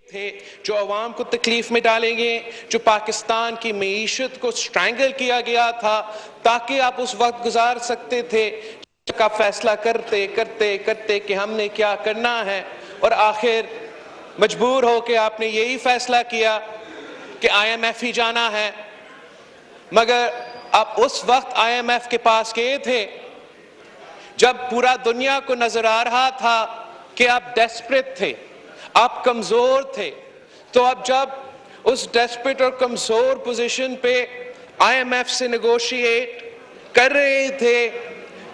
تھے جو عوام کو تکلیف میں ڈالیں گے، جو پاکستان کی معیشت کو سٹرینگل کیا گیا تھا تاکہ آپ اس وقت گزار سکتے تھے کا فیصلہ کرتے کرتے کرتے کہ ہم نے کیا کرنا ہے، اور آخر مجبور ہو کے آپ نے یہی فیصلہ کیا کہ آئی ایم ایف ہی جانا ہے۔ مگر آپ اس وقت آئی ایم ایف کے پاس گئے تھے جب پورا دنیا کو نظر آ رہا تھا کہ آپ ڈیسپریٹ تھے، آپ کمزور تھے، تو اب جب اس ڈیسپریٹ اور کمزور پوزیشن پہ آئی ایم ایف سے نیگوشیٹ کر رہے تھے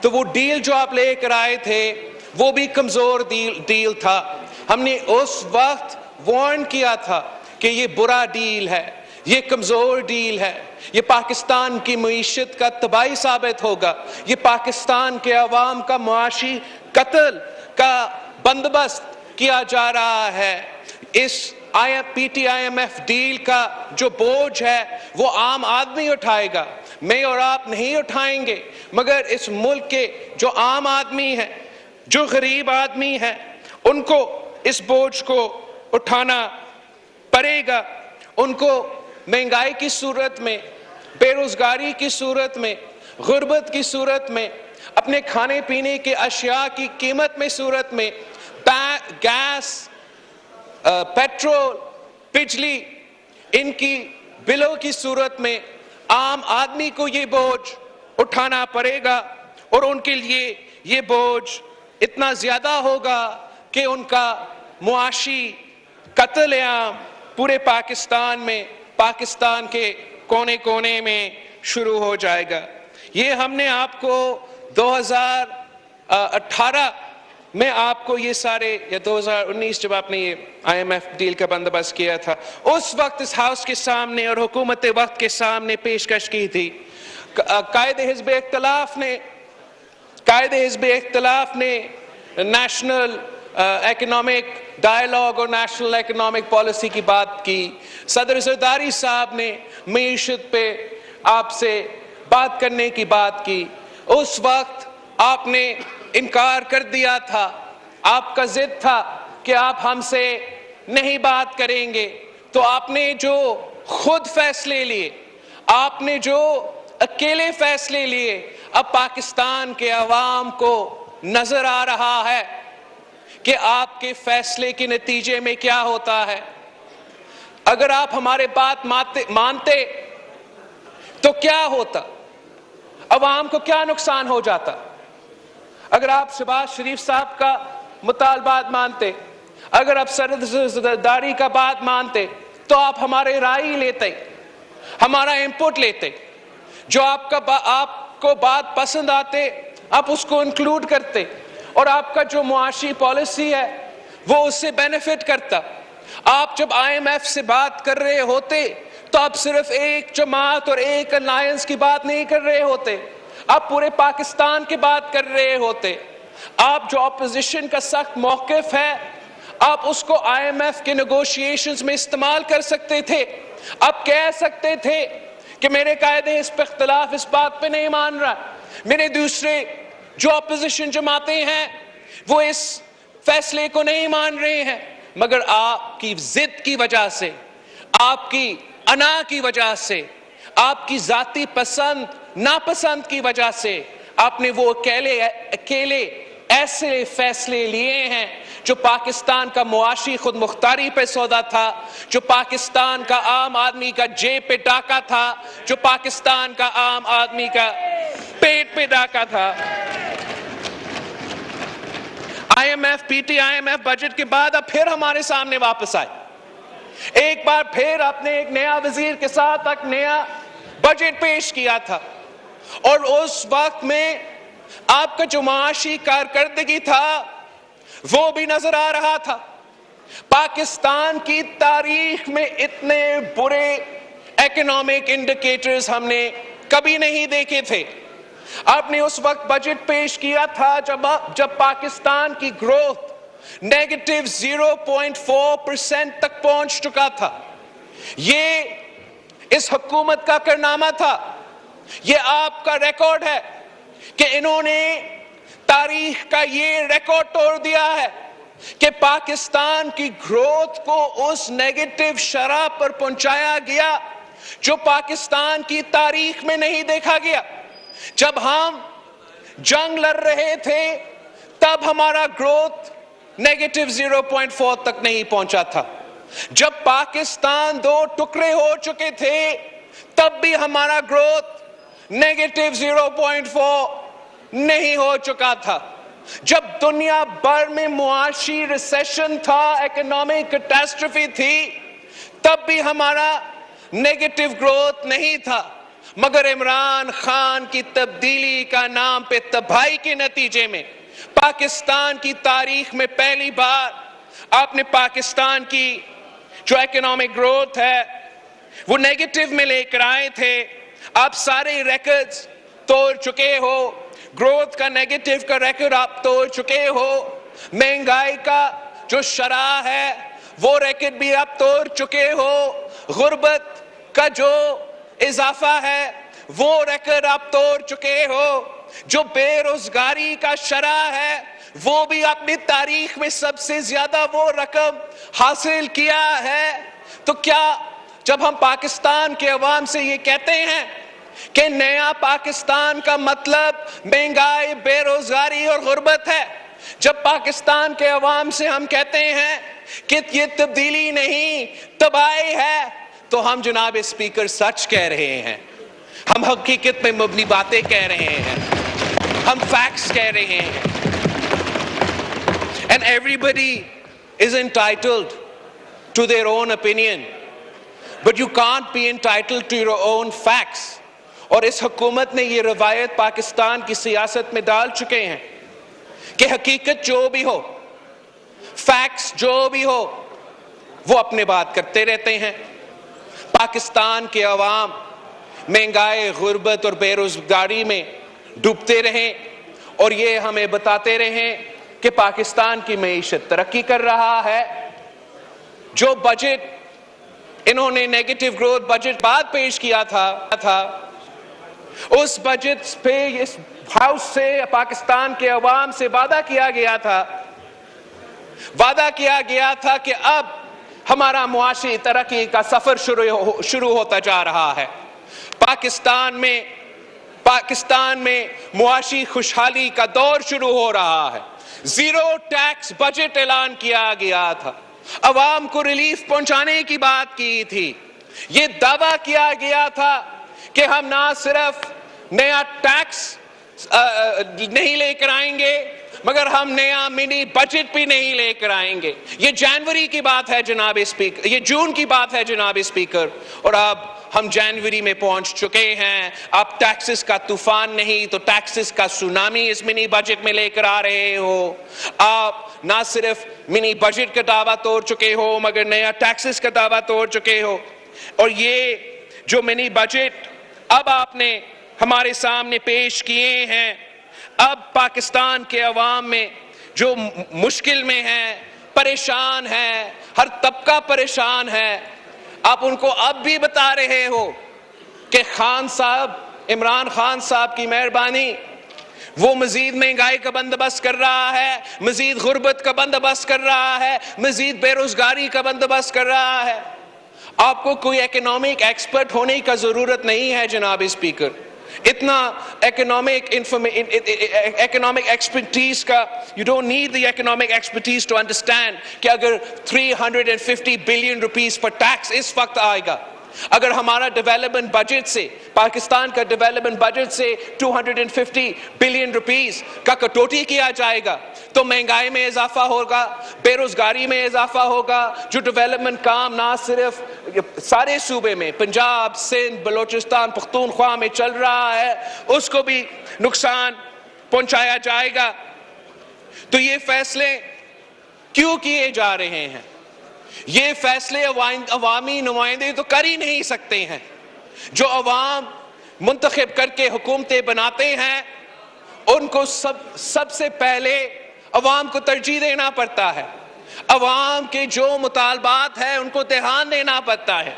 تو وہ ڈیل جو آپ لے کر آئے تھے وہ بھی کمزور ڈیل تھا۔ ہم نے اس وقت وارن کیا تھا کہ یہ برا ڈیل ہے، یہ کمزور ڈیل ہے، یہ پاکستان کی معیشت کا تباہی ثابت ہوگا، یہ پاکستان کے عوام کا معاشی قتل کا بندوبست کیا جا رہا ہے۔ اس P T I M F deal کا جو بوجھ ہے وہ عام آدمی اٹھائے گا، میں اور آپ نہیں اٹھائیں گے، مگر اس ملک کے جو عام آدمی ہیں، جو غریب آدمی ہیں، ان کو اس بوجھ کو اٹھانا پڑے گا۔ ان کو مہنگائی کی صورت میں، بے روزگاری کی صورت میں، غربت کی صورت میں، اپنے کھانے پینے کے اشیاء کی قیمت میں صورت میں، گیس، پیٹرول، بجلی، ان کی بلوں کی صورت میں عام آدمی کو یہ بوجھ اٹھانا پڑے گا، اور ان کے لیے یہ بوجھ اتنا زیادہ ہوگا کہ ان کا معاشی قتل عام پورے پاکستان میں، پاکستان کے کونے کونے میں شروع ہو جائے گا۔ یہ ہم نے آپ کو 2018 میں آپ کو یہ سارے، یا 2019 جب آپ نے یہ آئی ایم ایف ڈیل کا بندوبست کیا تھا، اس وقت اس ہاؤس کے سامنے اور حکومت وقت کے سامنے پیشکش کی تھی۔ قائد حزب اختلاف نے نیشنل اکنامک ڈائیلاگ اور نیشنل اکنامک پالیسی کی بات کی۔ صدر زرداری صاحب نے معیشت پہ آپ سے بات کرنے کی بات کی۔ اس وقت آپ نے انکار کر دیا تھا، آپ کا ضد تھا کہ آپ ہم سے نہیں بات کریں گے، تو آپ نے جو خود فیصلے لیے، آپ نے جو اکیلے فیصلے لیے، اب پاکستان کے عوام کو نظر آ رہا ہے کہ آپ کے فیصلے کے نتیجے میں کیا ہوتا ہے۔ اگر آپ ہمارے بات مانتے تو کیا ہوتا، عوام کو کیا نقصان ہو جاتا؟ اگر آپ شہباز شریف صاحب کا مطالبات مانتے، اگر آپ صدر زرداری کا بات مانتے تو آپ ہمارے رائے لیتے، ہمارا انپٹ لیتے، جو آپ کو بات پسند آتے آپ اس کو انکلوڈ کرتے، اور آپ کا جو معاشی پالیسی ہے وہ اس سے بینیفٹ کرتا۔ آپ جب آئی ایم ایف سے بات کر رہے ہوتے تو آپ صرف ایک جماعت اور ایک الائنس کی بات نہیں کر رہے ہوتے، آپ پورے پاکستان کی بات کر رہے ہوتے۔ آپ جو اپوزیشن کا سخت موقف ہے، آپ اس کو آئی ایم ایف کے نیگوشیشنز میں استعمال کر سکتے تھے۔ آپ کہہ سکتے تھے کہ میرے قائد حزب اختلاف اس بات پہ نہیں مان رہا، میرے دوسرے جو اپوزیشن جماعتیں ہیں وہ اس فیصلے کو نہیں مان رہے ہیں، مگر آپ کی ضد کی وجہ سے، آپ کی انا کی وجہ سے، آپ کی ذاتی پسند ناپسند کی وجہ سے آپ نے وہ اکیلے ایسے فیصلے لیے ہیں جو پاکستان کا معاشی خود مختاری پہ سودا تھا، جو پاکستان کا عام آدمی کا جیب پہ ڈاکہ تھا، جو پاکستان کا عام آدمی کا پیٹ پہ ڈاکہ تھا۔ I M F, P T I M F budget کے بعد اب پھر ہمارے سامنے واپس آئے، ایک بار پھر آپ نے ایک نیا وزیر کے ساتھ ایک نیا بجٹ پیش کیا تھا، اور اس وقت میں آپ کا جو معاشی کارکردگی تھا وہ بھی نظر آ رہا تھا۔ پاکستان کی تاریخ میں اتنے برے اکنامک انڈیکیٹرز ہم نے کبھی نہیں دیکھے تھے۔ آپ نے اس وقت بجٹ پیش کیا تھا جب پاکستان کی گروتھ نیگیٹو 0.4% تک پہنچ چکا تھا۔ یہ اس حکومت کا کارنامہ تھا، یہ آپ کا ریکارڈ ہے کہ انہوں نے تاریخ کا یہ ریکارڈ توڑ دیا ہے کہ پاکستان کی گروتھ کو اس نیگیٹو شرح پر پہنچایا گیا جو پاکستان کی تاریخ میں نہیں دیکھا گیا۔ جب ہم جنگ لڑ رہے تھے تب ہمارا گروتھ نیگیٹو 0.4 تک نہیں پہنچا تھا۔ جب پاکستان 2 ٹکڑے ہو چکے تھے تب بھی ہمارا گروتھ نیگیٹو 0.4 نہیں ہو چکا تھا۔ جب دنیا بھر میں معاشی ریسیشن تھا، اکنامک کیٹاسٹرافی تھی، تب بھی ہمارا نیگیٹو گروتھ نہیں تھا۔ مگر عمران خان کی تبدیلی کا نام پہ تباہی کے نتیجے میں پاکستان کی تاریخ میں پہلی بار آپ نے پاکستان کی جو اکنامک گروتھ ہے وہ نیگیٹو میں لے کر آئے تھے۔ آپ سارے ریکارڈز توڑ چکے ہو، گروتھ کا نیگیٹو کا ریکارڈ آپ توڑ چکے ہو، مہنگائی کا جو شرح ہے وہ ریکارڈ بھی آپ توڑ چکے ہو، غربت کا جو اضافہ ہے وہ ریکارڈ آپ توڑ چکے ہو، جو بے روزگاری کا شرح ہے وہ بھی اپنی تاریخ میں سب سے زیادہ وہ رقم حاصل کیا ہے۔ تو کیا جب ہم پاکستان کے عوام سے یہ کہتے ہیں کہ نیا پاکستان کا مطلب مہنگائی، بے روزگاری اور غربت ہے، جب پاکستان کے عوام سے ہم کہتے ہیں کہ یہ تبدیلی نہیں تباہی ہے، تو ہم جناب اسپیکر سچ کہہ رہے ہیں، ہم حقیقت میں مبنی باتیں کہہ رہے ہیں، ہم فیکٹس کہہ رہے ہیں۔ And everybody is entitled to their own opinion, but you can't be entitled to your own facts. اور اس حکومت نے یہ روایت پاکستان کی سیاست میں ڈال چکے ہیں کہ حقیقت جو بھی ہو، فیکٹس جو بھی ہو، وہ اپنے بات کرتے رہتے ہیں۔ پاکستان کے عوام مہنگائی، غربت اور بے روزگاری میں ڈوبتے رہیں اور یہ ہمیں بتاتے رہیں کہ پاکستان کی معیشت ترقی کر رہا ہے۔ جو بجٹ انہوں نے نیگیٹو گروتھ بجٹ بعد پیش کیا تھا اس بجٹ پہ اس ہاؤس سے پاکستان کے عوام سے وعدہ کیا گیا تھا کہ اب ہمارا معاشی ترقی کا سفر شروع ہوتا جا رہا ہے۔ پاکستان میں معاشی خوشحالی کا دور شروع ہو رہا ہے۔ زیرو ٹیکس بجٹ اعلان کیا گیا تھا، عوام کو ریلیف پہنچانے کی بات کی تھی۔ یہ دعویٰ کیا گیا تھا کہ ہم نہ صرف نیا ٹیکس نہیں لے کر آئیں گے مگر ہم نیا منی بجٹ بھی نہیں لے کر آئیں گے۔ یہ جنوری کی بات ہے جناب اسپیکر، یہ جون کی بات ہے جناب اسپیکر، اور اب ہم جنوری میں پہنچ چکے ہیں۔ آپ ٹیکسز کا طوفان نہیں تو ٹیکسز کا سونامی اس منی بجٹ میں لے کر آ رہے ہو۔ آپ نہ صرف منی بجٹ کا دعویٰ توڑ چکے ہو مگر نیا ٹیکسز کا دعویٰ توڑ چکے ہو۔ اور یہ جو منی بجٹ اب آپ نے ہمارے سامنے پیش کیے ہیں، اب پاکستان کے عوام میں جو مشکل میں ہے، پریشان ہے، ہر طبقہ پریشان ہے، آپ ان کو اب بھی بتا رہے ہو کہ عمران خان صاحب کی مہربانی، وہ مزید مہنگائی کا بندوبست کر رہا ہے، مزید غربت کا بندوبست کر رہا ہے، مزید بے روزگاری کا بندوبست کر رہا ہے۔ آپ کو کوئی اکنامک ایکسپرٹ ہونے کا ضرورت نہیں ہے جناب اسپیکر، اتنا economic expertise کا you don't need the economic expertise to understand کہ اگر 350 billion rupees پر ٹیکس اس وقت آئے گا، اگر ہمارا ڈیولپمنٹ بجٹ سے، پاکستان کا ڈیولپمنٹ بجٹ سے 250 بلین روپیز کا کٹوتی کیا جائے گا تو مہنگائی میں اضافہ ہوگا، بے روزگاری میں اضافہ ہوگا، جو ڈیولپمنٹ کام نہ صرف سارے صوبے میں، پنجاب، سندھ، بلوچستان، پختونخوا میں چل رہا ہے، اس کو بھی نقصان پہنچایا جائے گا۔ تو یہ فیصلے کیوں کیے جا رہے ہیں؟ یہ فیصلے عوامی نمائندے تو کر ہی نہیں سکتے ہیں۔ جو عوام منتخب کر کے حکومتیں بناتے ہیں ان کو سب سے پہلے عوام کو ترجیح دینا پڑتا ہے، عوام کے جو مطالبات ہیں ان کو دھیان دینا پڑتا ہے،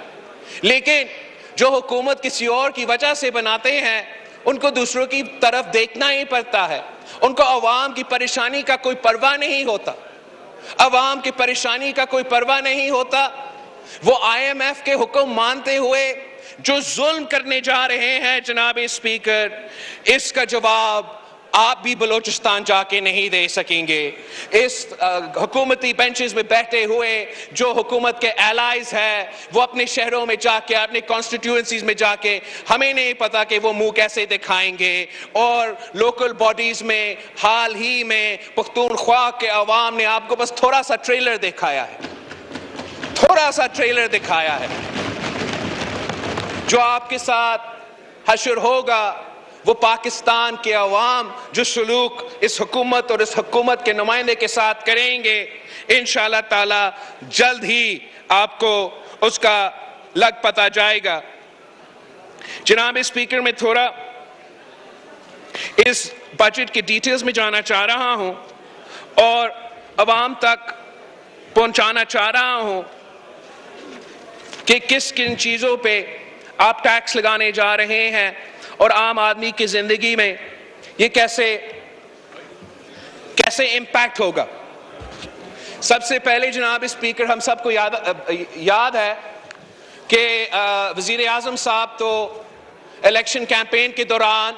لیکن جو حکومت کسی اور کی وجہ سے بناتے ہیں ان کو دوسروں کی طرف دیکھنا ہی پڑتا ہے، ان کو عوام کی پریشانی کا کوئی پرواہ نہیں ہوتا۔ عوام کی پریشانی کا کوئی پرواہ نہیں ہوتا. وہ IMF کے حکم مانتے ہوئے جو ظلم کرنے جا رہے ہیں جناب اسپیکر، اس کا جواب آپ بھی بلوچستان جا کے نہیں دے سکیں گے. اس حکومتی بینچز میں بیٹھے ہوئے جو حکومت کے ایلائز ہیں وہ اپنے شہروں میں جا کے، اپنے کانسٹیٹیوئنسیز میں جا کے، ہمیں نہیں پتا کہ وہ منہ کیسے دکھائیں گے. اور لوکل باڈیز میں حال ہی میں پختونخوا کے عوام نے آپ کو بس تھوڑا سا ٹریلر دکھایا ہے، تھوڑا سا ٹریلر دکھایا ہے. جو آپ کے ساتھ حشر ہوگا وہ پاکستان کے عوام جو سلوک اس حکومت اور اس حکومت کے نمائندے کے ساتھ کریں گے، انشاءاللہ تعالی جلد ہی آپ کو اس کا لگ پتہ جائے گا. جناب اسپیکر، میں تھوڑا اس بجٹ کی ڈیٹیلز میں جانا چاہ رہا ہوں اور عوام تک پہنچانا چاہ رہا ہوں کہ کن چیزوں پہ آپ ٹیکس لگانے جا رہے ہیں اور عام آدمی کی زندگی میں یہ کیسے امپیکٹ ہوگا. سب سے پہلے جناب اسپیکر، ہم سب کو یاد ہے کہ وزیر اعظم صاحب تو الیکشن کیمپین کے دوران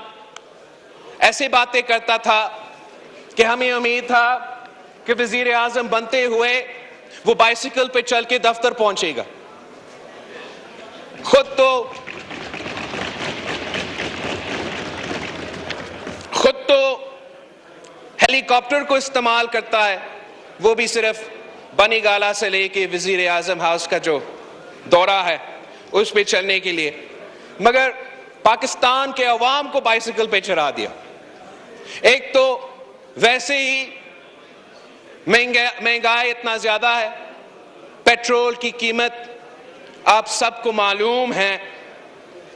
ایسے باتیں کرتا تھا کہ ہمیں امید تھا کہ وزیر اعظم بنتے ہوئے وہ بائسیکل پہ چل کے دفتر پہنچے گا. خود تو ہیلی کاپٹر کو استعمال کرتا ہے، وہ بھی صرف بنی گالا سے لے کے وزیر اعظم ہاؤس کا جو دورہ ہے اس پہ چلنے کے لیے، مگر پاکستان کے عوام کو بائسیکل پہ چڑھا دیا. ایک تو ویسے ہی مہنگائی اتنا زیادہ ہے، پیٹرول کی قیمت آپ سب کو معلوم ہے،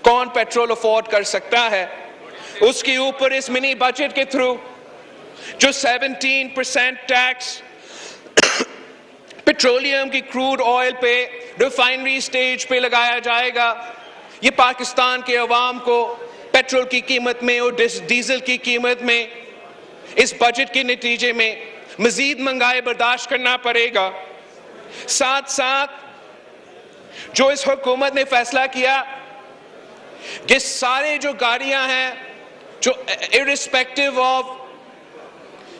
کون پیٹرول افورڈ کر سکتا ہے. اس کے اوپر اس منی بجٹ کے تھرو جو 17% ٹیکس پیٹرولیم کی کروڈ آئل پہ ریفائنری سٹیج پہ لگایا جائے گا، یہ پاکستان کے عوام کو پیٹرول کی قیمت میں اور ڈیزل کی قیمت میں اس بجٹ کے نتیجے میں مزید مہنگائی برداشت کرنا پڑے گا. ساتھ ساتھ جو اس حکومت نے فیصلہ کیا کہ سارے جو گاڑیاں ہیں جو irrespective of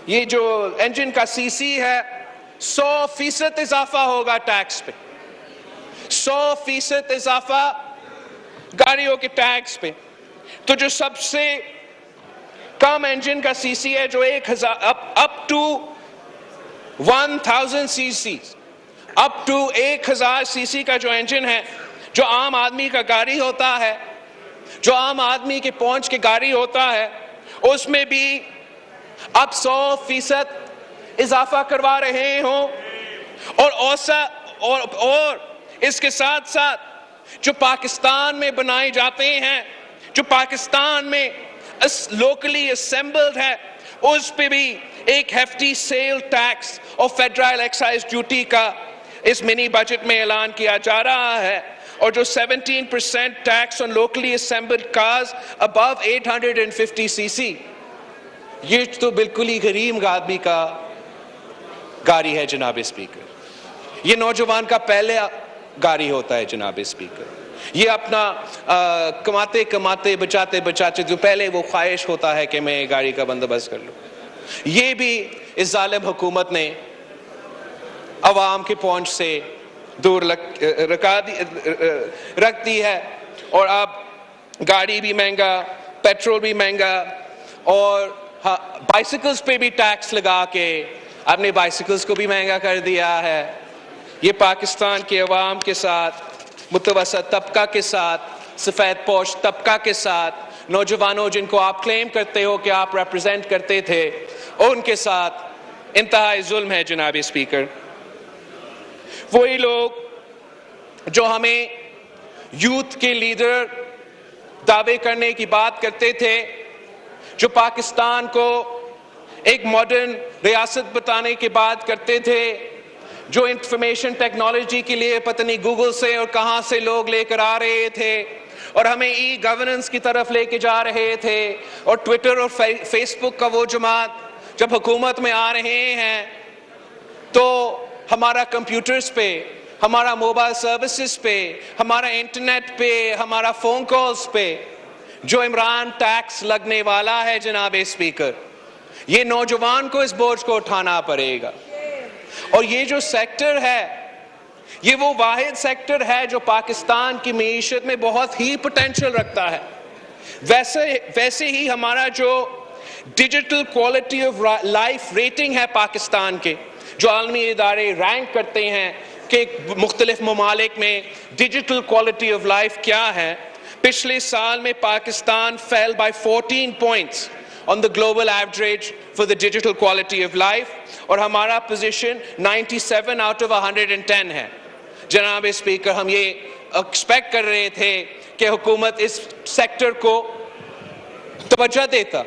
یہ جو انجن کا CC ہے 100% اضافہ ہوگا ٹیکس پہ، 100% اضافہ گاڑیوں کے ٹیکس پہ. تو جو سب سے کم انجن کا CC ہے جو 1000 up to 1000 cc، up to 1000 cc کا جو انجن ہے، جو عام آدمی کا گاڑی ہوتا ہے، جو عام آدمی کے پہنچ کے گاڑی ہوتا ہے، اس میں بھی اب 100% اضافہ کروا رہے ہوں. اور اس کے ساتھ ساتھ جو پاکستان میں بنائے جاتے ہیں، جو پاکستان میں لوکلی اسمبلڈ ہے، اس پہ بھی ایک ہیفٹی سیل ٹیکس اور فیڈرل ایکسائز ڈیوٹی کا اس منی بجٹ میں اعلان کیا جا رہا ہے. اور جو 17% tax on locally assembled cars above 850 cc، یہ تو بالکل ہی غریب آدمی کا گاڑی ہے جناب اسپیکر. یہ نوجوان کا پہلے گاڑی ہوتا ہے جناب اسپیکر. یہ اپنا کماتے کماتے بچاتے بچاتے جو پہلے وہ خواہش ہوتا ہے کہ میں گاڑی کا بندوبست کر لوں. یہ بھی اس ظالم حکومت نے عوام کی پہنچ سے دور رکھ دی ہے. اور اب گاڑی بھی مہنگا، پیٹرول بھی مہنگا، اور بائسیکلز پہ بھی ٹیکس لگا کے اپنے بائسیکلز کو بھی مہنگا کر دیا ہے. یہ پاکستان کے عوام کے ساتھ، متوسط طبقہ کے ساتھ، سفید پوش طبقہ کے ساتھ، نوجوانوں جن کو آپ کلیم کرتے ہو کہ آپ ریپرزینٹ کرتے تھے، ان کے ساتھ انتہائی ظلم ہے جناب اسپیکر. وہی لوگ جو ہمیں یوتھ کے لیڈر دعوے کرنے کی بات کرتے تھے، جو پاکستان کو ایک ماڈرن ریاست بتانے کی بات کرتے تھے، جو انفارمیشن ٹیکنالوجی کے لیے پتہ نہیں گوگل سے اور کہاں سے لوگ لے کر آ رہے تھے اور ہمیں ای گورننس کی طرف لے کے جا رہے تھے، اور ٹویٹر اور فیس بک کا وہ جماعت جب حکومت میں آ رہے ہیں تو ہمارا کمپیوٹرز پہ، ہمارا موبائل سروسز پہ، ہمارا انٹرنیٹ پہ، ہمارا فون کالز پہ جو عمران ٹیکس لگنے والا ہے جناب اسپیکر، یہ نوجوان کو اس بوجھ کو اٹھانا پڑے گا۔ اور یہ جو سیکٹر ہے، یہ وہ واحد سیکٹر ہے جو پاکستان کی معیشت میں بہت ہی پوٹینشل رکھتا ہے۔ ویسے ہی ہمارا جو digital quality of life rating ہے پاکستان کے، جو عالمی ادارے رینک کرتے ہیں کہ مختلف ممالک میں ڈیجیٹل کوالٹی آف لائف کیا ہے، پچھلے سال میں Pakistan fell by 14 points on the global average for the digital quality of life، اور ہمارا پوزیشن 97 out of 110 ہے۔ جناب اسپیکر، ہم یہ ایکسپیکٹ کر رہے تھے کہ حکومت اس سیکٹر کو توجہ دیتا،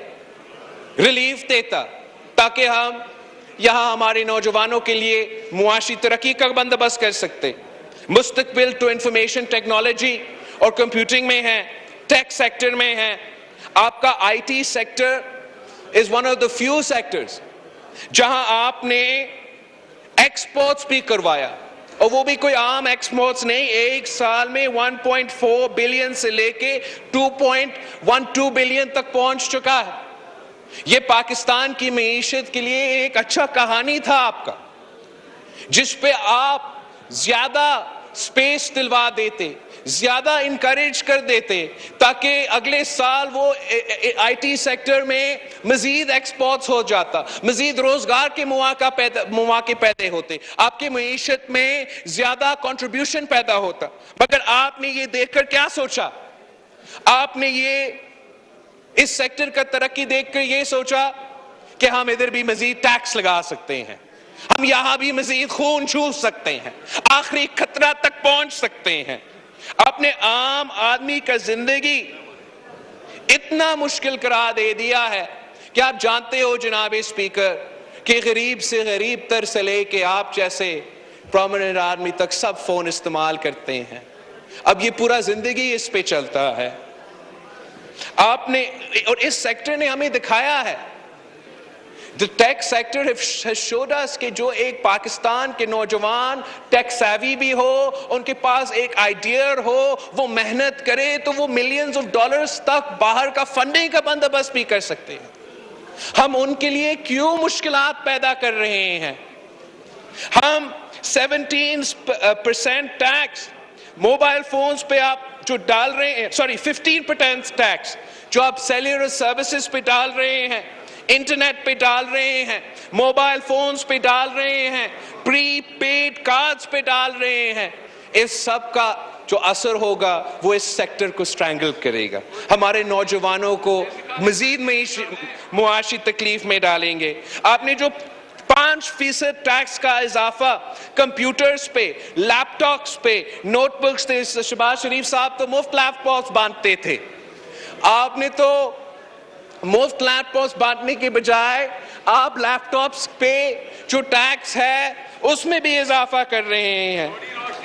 ریلیف دیتا، تاکہ ہم یہاں ہمارے نوجوانوں کے لیے معاشی ترقی کا بندوبست کر سکتے۔ مستقبل تو انفارمیشن ٹیکنالوجی اور کمپیوٹنگ میں ہے، ٹیک سیکٹر میں ہے۔ آپ کا I T sector is one of the few sectors جہاں آپ نے ایکسپورٹس بھی کروایا، اور وہ بھی کوئی عام ایکسپورٹس نہیں۔ ایک سال میں 1.4 بلین سے لے کے 2.12 بلین تک پہنچ چکا ہے۔ یہ پاکستان کی معیشت کے لیے ایک اچھا کہانی تھا آپ کا، جس پہ آپ زیادہ سپیس دلوا دیتے، زیادہ انکریج کر دیتے، تاکہ اگلے سال وہ آئی ٹی سیکٹر میں مزید ایکسپورٹس ہو جاتا، مزید روزگار کے مواقع پیدا ہوتے، آپ کی معیشت میں زیادہ کنٹریبیوشن پیدا ہوتا۔ مگر آپ نے یہ دیکھ کر کیا سوچا؟ آپ نے یہ اس سیکٹر کا ترقی دیکھ کر یہ سوچا کہ ہم ادھر بھی مزید ٹیکس لگا سکتے ہیں، ہم یہاں بھی مزید خون چوس سکتے ہیں، آخری خطرہ تک پہنچ سکتے ہیں۔ آپ نے عام آدمی کا زندگی اتنا مشکل قرار دے دیا ہے کہ آپ جانتے ہو جناب اسپیکر کہ غریب سے غریب تر سے لے کے آپ جیسے پرومیننٹ آدمی تک سب فون استعمال کرتے ہیں۔ اب یہ پورا زندگی اس پہ چلتا ہے۔ آپ نے اور اس سیکٹر نے ہمیں دکھایا ہے، The tech sector has showed us کہ جو ایک پاکستان کے نوجوان ٹیک سیوی بھی ہو، ان کے پاس ایک آئیڈیا ہو، وہ محنت کرے تو وہ ملینز آف ڈالرز تک باہر کا فنڈنگ کا بندوبست بھی کر سکتے ہیں۔ ہم ان کے لیے کیوں مشکلات پیدا کر رہے ہیں؟ ہم 17% ٹیکس موبائل فونز پہ آپ جو ڈال رہے ہیں، 15% ٹیکس جو آپ سیلولر سروسز پہ ڈال رہے ہیں، انٹرنیٹ پہ ڈال رہے ہیں، موبائل فونز پہ ڈال رہے ہیں، پری پیڈ کارڈز پہ ڈال رہے ہیں، اس سب کا جو اثر ہوگا وہ اس سیکٹر کو سٹرینگل کرے گا، ہمارے نوجوانوں کو مزید معاشی تکلیف میں ڈالیں گے۔ آپ نے جو 5% ٹیکس کا اضافہ کمپیوٹرز پہ، لیپ ٹاپس پہ، نوٹ بکس تھے، شہباز شریف صاحب تو مفت لیپ ٹاپس بانٹتے تھے، آپ نے تو مفت لیپ ٹاپس بانٹنے کے بجائے آپ لیپ ٹاپس پہ جو ٹیکس ہے اس میں بھی اضافہ کر رہے ہیں۔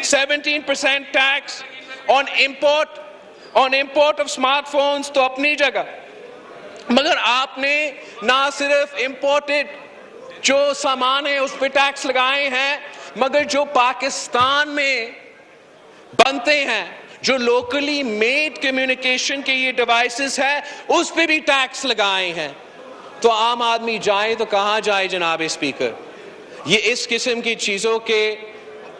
17% tax on import of smart phones تو اپنی جگہ، مگر آپ نے نہ صرف امپورٹڈ جو سامان ہے اس پہ ٹیکس لگائے ہیں، مگر جو پاکستان میں بنتے ہیں، جو لوکلی میڈ کمیونیکیشن کے یہ ڈیوائسز ہے، اس پہ بھی ٹیکس لگائے ہیں۔ تو عام آدمی جائے تو کہاں جائے جناب اسپیکر؟ یہ اس قسم کی چیزوں کے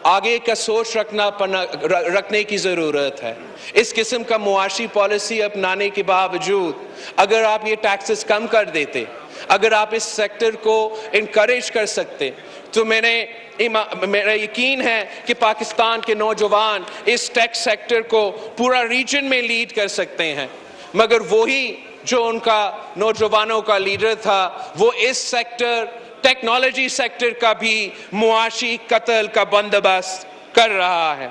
آگے کا سوچ رکھنے کی ضرورت ہے۔ اس قسم کا معاشی پالیسی اپنانے کے باوجود اگر آپ یہ ٹیکسز کم کر دیتے، اگر آپ اس سیکٹر کو انکریج کر سکتے، تو میرا یقین ہے کہ پاکستان کے نوجوان اس ٹیک سیکٹر کو پورا ریجن میں لیڈ کر سکتے ہیں۔ مگر وہی جو ان کا نوجوانوں کا لیڈر تھا، وہ اس سیکٹر ٹیکنالوجی سیکٹر کا بھی معاشی قتل کا بندوبست کر رہا ہے۔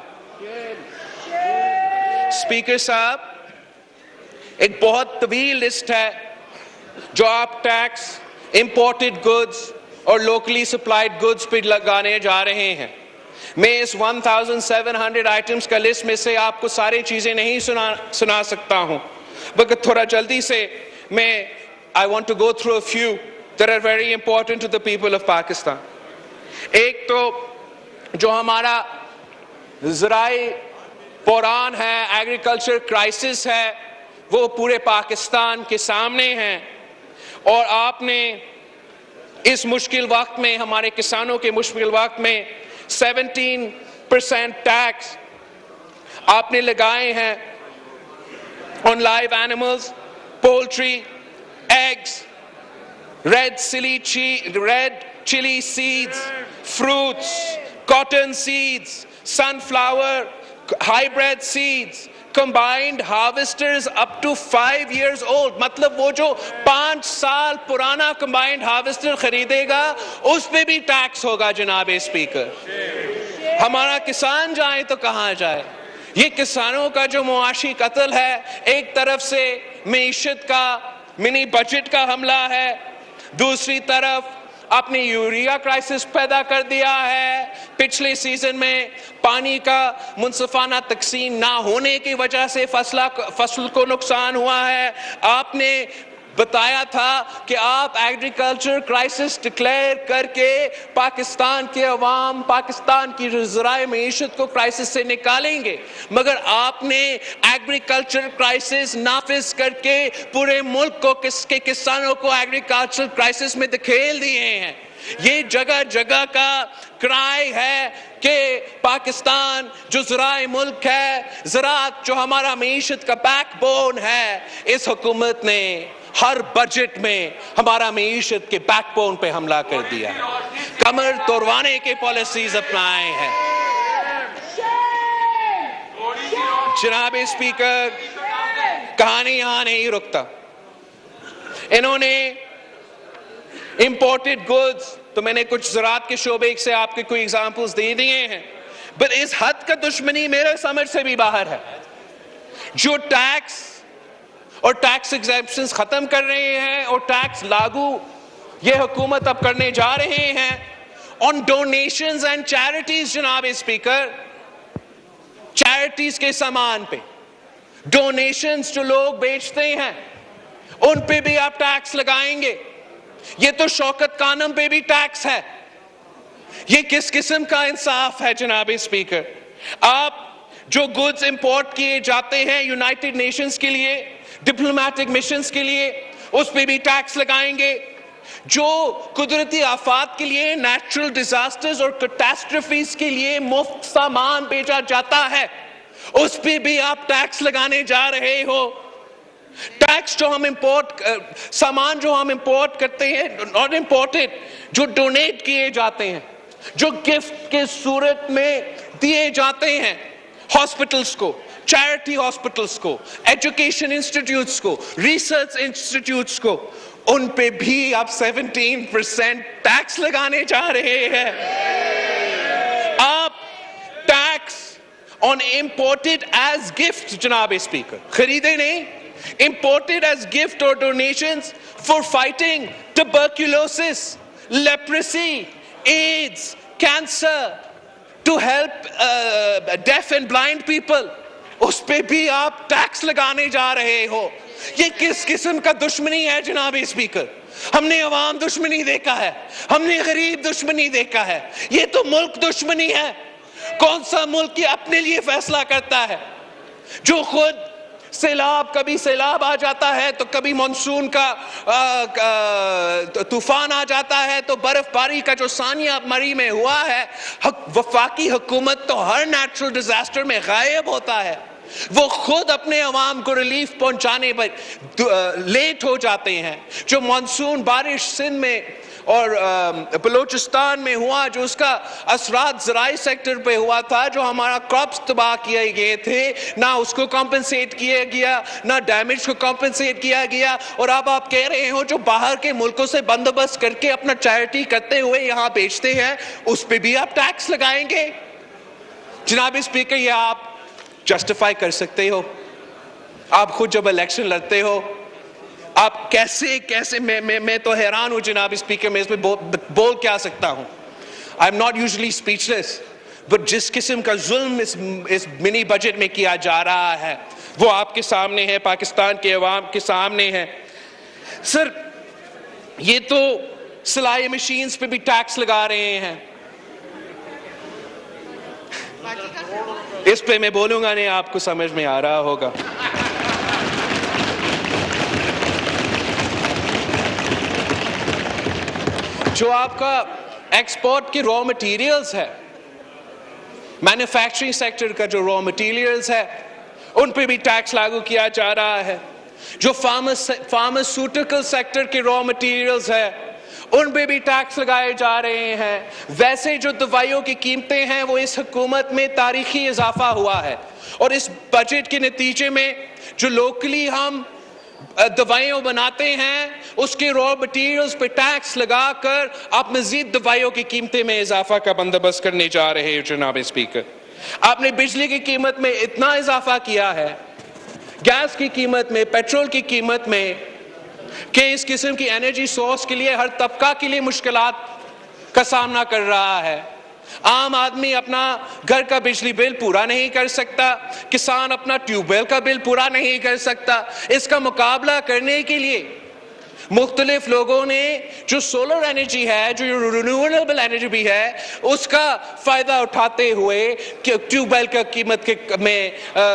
اسپیکر صاحب، ایک بہت طویل لسٹ ہے جو آپ ٹیکس امپورٹڈ گڈز اور لوکلی سپلائڈ گڈز پہ لگانے جا رہے ہیں۔ میں اس 1700 آئٹمز کا لسٹ میں سے آپ کو سارے چیزیں نہیں سنا سکتا ہوں، بلکہ تھوڑا جلدی سے I want to go through a few that are very important to the people of Pakistan. ایک تو جو ہمارا زرعی بحران ہے، ایگریکلچر کرائسس ہے، وہ پورے پاکستان کے سامنے ہے، اور آپ نے اس مشکل وقت میں، ہمارے کسانوں کے مشکل وقت میں 17% ٹیکس آپ نے لگائے ہیں on live animals, poultry, eggs, red chili seeds, fruits, cotton seeds, sunflower, hybrid seeds, combined harvesters up to 5 years old. مطلب وہ جو 5 سال پرانا combined harvester خریدے گا اس پہ بھی ٹیکس ہوگا جناب اسپیکر. ہمارا کسان جائے تو کہاں جائے؟ یہ کسانوں کا جو معاشی قتل ہے، ایک طرف سے معیشت کا منی بجٹ کا حملہ ہے، دوسری طرف آپ نے یوریا کرائسس پیدا کر دیا ہے. پچھلے سیزن میں پانی کا منصفانہ تقسیم نہ ہونے کی وجہ سے فصل کو نقصان ہوا ہے. آپ نے بتایا تھا کہ آپ ایگریکلچر کرائسس ڈکلیئر کر کے پاکستان کے عوام، پاکستان کی زرعی معیشت کو کرائسس سے نکالیں گے، مگر آپ نے ایگریکلچر کرائسس نافذ کر کے پورے ملک کو کے کسانوں کو ایگریکلچر کرائسس میں دھکیل دیے ہیں. یہ جگہ جگہ کا کرائے ہے کہ پاکستان جو زرعی ملک ہے، زراعت جو ہمارا معیشت کا بیک بون ہے، اس حکومت نے ہر بجٹ میں ہمارا معیشت کے بیک بون پہ حملہ کر دیا، کمر توڑوانے کے پالیسیز اپنائے ہیں. جناب اسپیکر، کہانی یہاں نہیں رکتا. انہوں نے امپورٹڈ گڈز، تو میں نے کچھ زراعت کے شعبے سے آپ کے کوئی ایگزامپلز دے دیے ہیں، بٹ اس حد کا دشمنی میرے سمجھ سے بھی باہر ہے. جو ٹیکس اور ٹیکس ایگزیمپشنز ختم کر رہے ہیں اور ٹیکس لاگو یہ حکومت اب کرنے جا رہے ہیں آن ڈونیشنز اینڈ چیریٹیز. جناب اسپیکر، چیریٹیز کے سامان پہ ڈونیشنز جو لوگ بیچتے ہیں ان پہ بھی آپ ٹیکس لگائیں گے. یہ تو شوکت خانم پہ بھی ٹیکس ہے. یہ کس قسم کا انصاف ہے جناب اسپیکر؟ آپ جو گڈز امپورٹ کیے جاتے ہیں یونائٹڈ نیشنز کے لیے، ڈپلومیٹک مشنز کے لیے، اس پہ بھی ٹیکس لگائیں گے. جو قدرتی آفات کے لیے، نیچرل ڈیزاسٹرز اور کیٹاسٹرفیز کے لیے مفت سامان بھیجا جاتا ہے، اس پہ بھی آپ ٹیکس لگانے جا رہے ہو. ٹیکس جو ہم سامان جو ہم امپورٹ کرتے ہیں، ناٹ امپورٹڈ، جو ڈونیٹ کیے جاتے ہیں، جو گفٹ کے صورت میں دیے جاتے ہیں ہاسپٹلز کو، چیریٹی ہاسپٹلز کو، ایجوکیشن انسٹیٹیوٹس کو، ریسرچ انسٹیٹیوٹس کو، ان پہ بھی آپ 17% ٹیکس لگانے جا رہے ہیں. آپ ٹیکس آن امپورٹڈ ایز گفٹ، جناب اسپیکر، خریدے نہیں، imported as gift or donations for fighting tuberculosis, leprosy, AIDS, cancer, to help deaf and blind people. اس پہ بھی آپ ٹیکس لگانے جا رہے ہو. یہ کس قسم کا دشمنی ہے جناب اسپیکر؟ ہم نے عوام دشمنی دیکھا ہے، ہم نے غریب دشمنی دیکھا ہے، یہ تو ملک دشمنی ہے. کون سا ملک یہ اپنے لیے فیصلہ کرتا ہے؟ جو خود سیلاب، کبھی سیلاب آ جاتا ہے تو کبھی مانسون کا طوفان آ جاتا ہے، تو برف باری کا جو ثانیہ مری میں ہوا ہے، وفاقی حکومت تو ہر نیچرل ڈیزاسٹر میں غائب ہوتا ہے. وہ خود اپنے عوام کو ریلیف پہنچانے پر لیٹ ہو جاتے ہیں. جو مانسون بارش سندھ میں اور بلوچستان میں ہوا، جو اس کا اثرات زرعی سیکٹر پہ ہوا تھا، جو ہمارا کراپس تباہ کیے گئے تھے، نہ اس کو کمپنسیٹ کیا گیا، نہ ڈیمیج کو کمپنسیٹ کیا گیا. اور اب آپ کہہ رہے ہو جو باہر کے ملکوں سے بندوبست کر کے اپنا چیریٹی کرتے ہوئے یہاں بیچتے ہیں، اس پہ بھی آپ ٹیکس لگائیں گے. جناب اسپیکر، یہ آپ جسٹیفائی کر سکتے ہو؟ آپ خود جب الیکشن لڑتے ہو، آپ کیسے میں تو حیران ہوں جناب اسپیکر، میں اس میں بول کیا سکتا ہوں. I am not usually speechless, but جس قسم کا ظلم اس منی بجٹ میں کیا جا رہا ہے وہ آپ کے سامنے ہے، پاکستان کے عوام کے سامنے ہے. سر، یہ تو سلائی مشینز پہ بھی ٹیکس لگا رہے ہیں، اس پہ میں بولوں گا نہیں, آپ کو سمجھ میں آ رہا ہوگا. جو آپ کا ایکسپورٹ کی را مٹیریلز ہے, مینوفیکچرنگ سیکٹر کا جو را مٹیریلز ہے, ان پہ بھی ٹیکس لاگو کیا جا رہا ہے. جو فارماسیوٹیکل سیکٹر کے را مٹیریلز ہے, ان پہ بھی ٹیکس لگائے جا رہے ہیں. ویسے جو دوائیوں کی قیمتیں ہیں وہ اس حکومت میں تاریخی اضافہ ہوا ہے, اور اس بجٹ کے نتیجے میں جو لوکلی ہم دوائیوں بناتے ہیں اس کے را مٹیریلز پہ ٹیکس لگا کر آپ مزید دوائیوں کی قیمتیں میں اضافہ کا بندوبست کرنے جا رہے ہیں. جناب اسپیکر, آپ نے بجلی کی قیمت میں اتنا اضافہ کیا ہے, گیس کی قیمت میں, پیٹرول کی قیمت میں, کہ اس قسم کی انرجی سورس کے لیے ہر طبقہ کے لیے مشکلات کا سامنا کر رہا ہے. عام آدمی اپنا گھر کا بجلی بل پورا نہیں کر سکتا, کسان اپنا ٹیوب ویل کا بل پورا نہیں کر سکتا. اس کا مقابلہ کرنے کے لیے مختلف لوگوں نے جو سولر انرجی ہے, جو رینیویبل انرجی بھی ہے, اس کا فائدہ اٹھاتے ہوئے ٹیوب ویل کا قیمت میں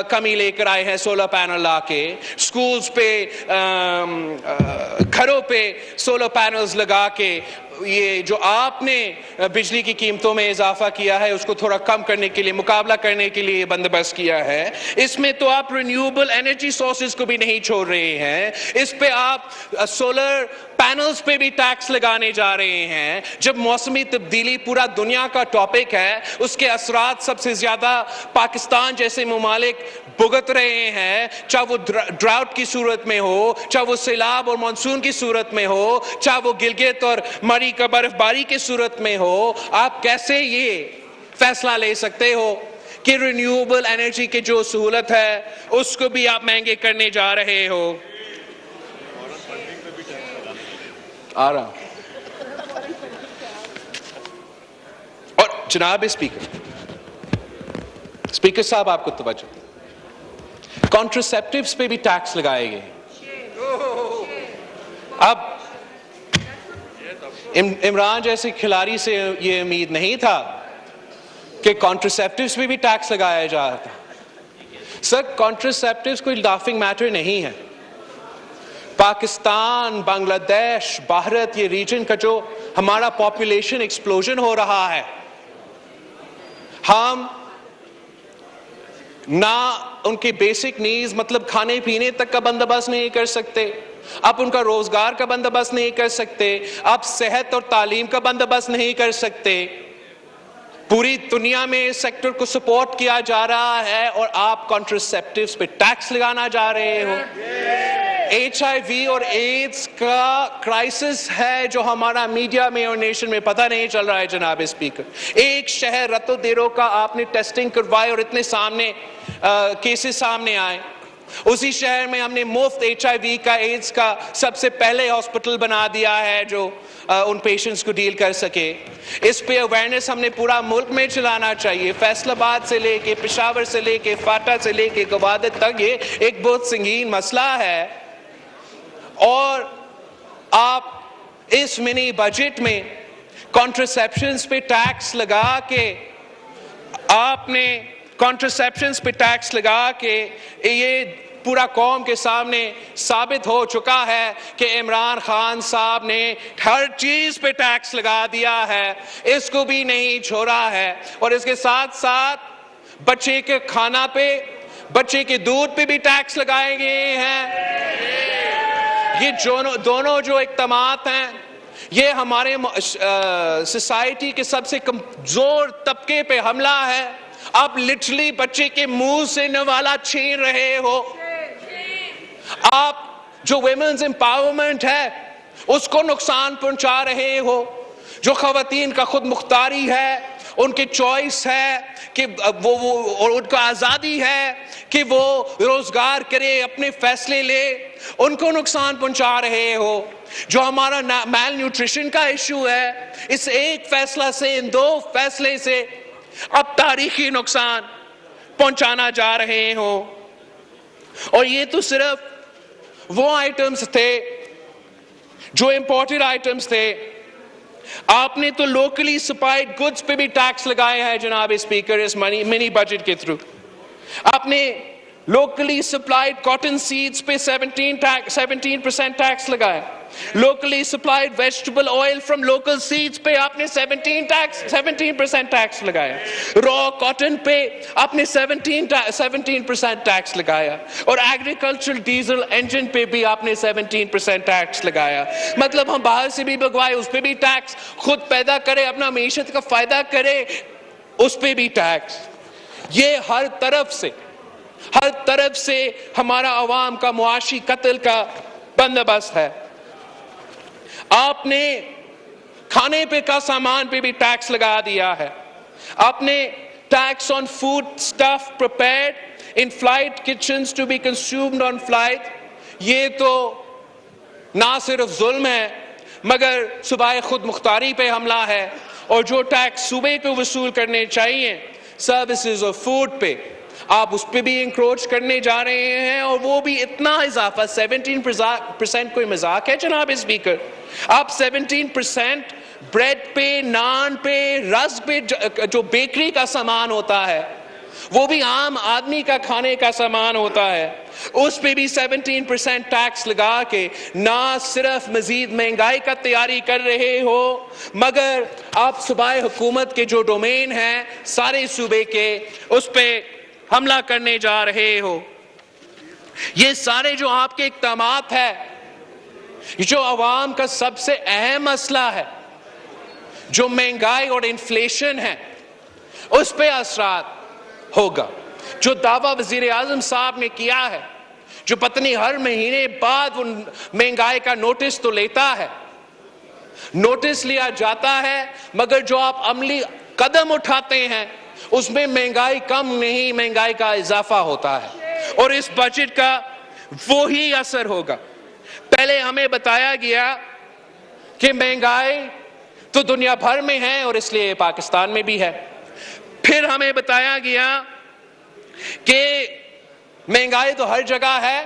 کمی لے کر آئے ہیں. سولر پینل لا کے سکولز پہ, گھروں پہ سولر پینلز لگا کے یہ جو آپ نے بجلی کی قیمتوں میں اضافہ کیا ہے اس کو تھوڑا کم کرنے کے لیے, مقابلہ کرنے کے لیے بندوبست کیا ہے. اس میں تو آپ رینیویبل انرجی سورسز کو بھی نہیں چھوڑ رہے ہیں, اس پہ آپ سولر پینلز پہ بھی ٹیکس لگانے جا رہے ہیں. جب موسمی تبدیلی پورا دنیا کا ٹاپک ہے, اس کے اثرات سب سے زیادہ پاکستان جیسے ممالک بھگت رہے ہیں, چاہے وہ ڈراؤٹ کی صورت میں ہو, چاہے وہ سیلاب اور مانسون کی صورت میں ہو, چاہے وہ گلگت اور مری کا برف باری کی صورت میں ہو. آپ کیسے یہ فیصلہ لے سکتے ہو کہ رینیویبل انرجی کی جو سہولت ہے اس کو بھی آپ مہنگے کرنے جا رہے ہو؟ آ رہا. اور جناب اسپیکر صاحب, آپ کو توجہ, کانٹرسیپٹیوز پہ بھی ٹیکس لگائے گئے. اب عمران جیسے کھلاڑی سے یہ امید نہیں تھا کہ کانٹرسیپٹیوز پہ بھی ٹیکس لگایا جاتا. سر, کانٹرسیپٹیوز کوئی لافنگ میٹر نہیں ہے. پاکستان, بنگلہ دیش, بھارت, یہ ریجن کا جو ہمارا پاپولیشن ایکسپلوژن ہو رہا ہے, ہم نہ ان کے بیسک نیڈز مطلب کھانے پینے تک کا بندوبست نہیں کر سکتے, آپ ان کا روزگار کا بندوبست نہیں کر سکتے, آپ صحت اور تعلیم کا بندوبست نہیں کر سکتے. پوری دنیا میں اس سیکٹر کو سپورٹ کیا جا رہا ہے اور آپ کانٹرسیپٹیوز پہ ٹیکس لگانا جا رہے ہو. ایچ آئی وی اور ایڈز کا کرائسس ہے جو ہمارا میڈیا میں اور نیشن میں پتہ نہیں چل رہا ہے. جناب اسپیکر, ایک شہر رتو دیرو کا آپ نے ٹیسٹنگ کروائے اور اتنے سامنے کیسز سامنے آئے, اسی شہر میں ہم نے مفت ایچ آئی وی کا, ایڈز کا سب سے پہلے ہاسپٹل بنا دیا ہے جو ان پیشنٹس کو ڈیل کر سکے. اس پہ اویئرنیس ہم نے پورا ملک میں چلانا چاہیے. فیصل آباد سے لے کے پشاور سے لے کے فاٹا سے لے کے گوادر تک یہ ایک بہت سنگین مسئلہ ہے, اور آپ اس منی بجٹ میں کانٹرسیپشنز پہ ٹیکس لگا کے, آپ نے کانٹرسیپشنز پہ ٹیکس لگا کے یہ پورا قوم کے سامنے ثابت ہو چکا ہے کہ عمران خان صاحب نے ہر چیز پہ ٹیکس لگا دیا ہے, اس کو بھی نہیں چھوڑا ہے. اور اس کے ساتھ ساتھ بچے کے کھانا پہ, بچے کے دودھ پہ بھی ٹیکس لگائے گئے ہیں. یہ دونوں جو اقدامات ہیں یہ ہمارے سوسائٹی کے سب سے کمزور طبقے پہ حملہ ہے. آپ لٹرلی بچے کے منہ سے نوالا چھین رہے ہو. آپ جو ویمنز امپاورمنٹ ہے اس کو نقصان پہنچا رہے ہو. جو خواتین کا خود مختاری ہے, ان کی چوائس ہے کہ وہ ان کا آزادی ہے کہ وہ روزگار کرے, اپنے فیصلے لے, ان کو نقصان پہنچا رہے ہو. جو ہمارا میل نیوٹریشن کا ایشو ہے, اس ایک فیصلہ سے, ان دو فیصلے سے اب تاریخی نقصان پہنچانا جا رہے ہو. اور یہ تو صرف وہ آئٹمز تھے جو امپورٹڈ آئٹمز تھے آپ نے تو لوکلی سپلائڈ گڈز پہ بھی ٹیکس لگایا ہے جناب اسپیکر اس منی بجٹ کے تھرو. آپ نے لوکلی سپلائڈ کاٹن سیڈز پہ 17% ٹیکس لگایا. Locally supplied vegetable oil from local seeds پہ آپ نے 17% ٹیکس لگایا. را کاٹن پہ آپ نے 17% ٹیکس لگایا. اور ایگریکلچرل ڈیزل انجن پہ بھی آپ نے 17% ٹیکس لگایا. مطلب ہم باہر سے بھی بگوائے اس پہ بھی ٹیکس, خود پیدا کرے اپنا معیشت کا فائدہ کرے اس پہ بھی ٹیکس. یہ ہر طرف سے ہمارا عوام کا معاشی قتل کا بندوبست ہے. آپ نے کھانے پہ کا سامان پہ بھی ٹیکس لگا دیا ہے. آپ نے tax on food stuff prepared in flight kitchens to be consumed on flight. یہ تو نہ صرف ظلم ہے مگر صوبہ خود مختاری پہ حملہ ہے. اور جو ٹیکس صوبے کو وصول کرنے چاہیے سروسز اور فوڈ پہ, آپ اس پہ بھی انکروچ کرنے جا رہے ہیں. اور وہ بھی اتنا اضافہ 17% کوئی مذاق ہے جناب اسپیکر؟ آپ 17% بریڈ پہ, نان پہ, رسک پہ, جو بیکری کا سامان ہوتا ہے وہ بھی عام آدمی کا کھانے کا سامان ہوتا ہے, اس پہ بھی 17% ٹیکس لگا کے نہ صرف مزید مہنگائی کا تیاری کر رہے ہو مگر آپ صوبائی حکومت کے جو ڈومین ہیں سارے صوبے کے اس پہ حملہ کرنے جا رہے ہو. یہ سارے جو آپ کے اقدامات ہیں, جو عوام کا سب سے اہم مسئلہ ہے جو مہنگائی اور انفلیشن ہے اس پہ اثرات ہوگا. جو دعویٰ وزیر اعظم صاحب نے کیا ہے, جو پتہ نہیں ہر مہینے بعد ان مہنگائی کا نوٹس تو لیتا ہے, نوٹس لیا جاتا ہے مگر جو آپ عملی قدم اٹھاتے ہیں اس میں مہنگائی کم نہیں, مہنگائی کا اضافہ ہوتا ہے. اور اس بجٹ کا وہی اثر ہوگا. پہلے ہمیں بتایا گیا کہ مہنگائی تو دنیا بھر میں ہے اور اس لیے پاکستان میں بھی ہے. پھر ہمیں بتایا گیا کہ مہنگائی تو ہر جگہ ہے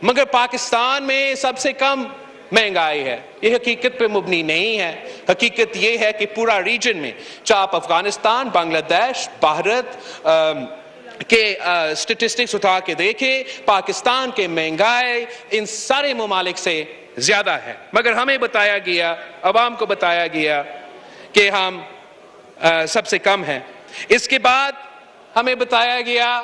مگر پاکستان میں سب سے کم مہنگائی ہے. یہ حقیقت پہ مبنی نہیں ہے. حقیقت یہ ہے کہ پورا ریجن میں, چاہے آپ افغانستان, بنگلہ دیش, بھارت کے سٹیٹسٹکس اٹھا کے دیکھیں, پاکستان کے مہنگائی ان سارے ممالک سے زیادہ ہے. مگر ہمیں بتایا گیا, عوام کو بتایا گیا کہ ہم سب سے کم ہیں. اس کے بعد ہمیں بتایا گیا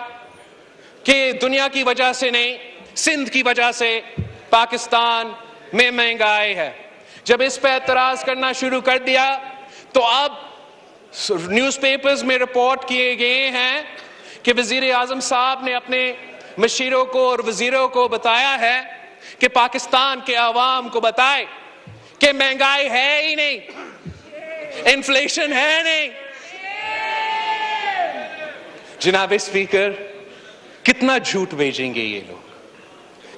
کہ دنیا کی وجہ سے نہیں, سندھ کی وجہ سے پاکستان میں مہنگائی ہے. جب اس پہ اعتراض کرنا شروع کر دیا تو اب نیوز پیپرز میں رپورٹ کیے گئے ہیں کہ وزیر اعظم صاحب نے اپنے مشیروں کو اور وزیروں کو بتایا ہے کہ پاکستان کے عوام کو بتائے کہ مہنگائی ہے ہی نہیں, انفلیشن ہے نہیں. جناب اسپیکر, کتنا جھوٹ بھیجیں گے یہ لوگ,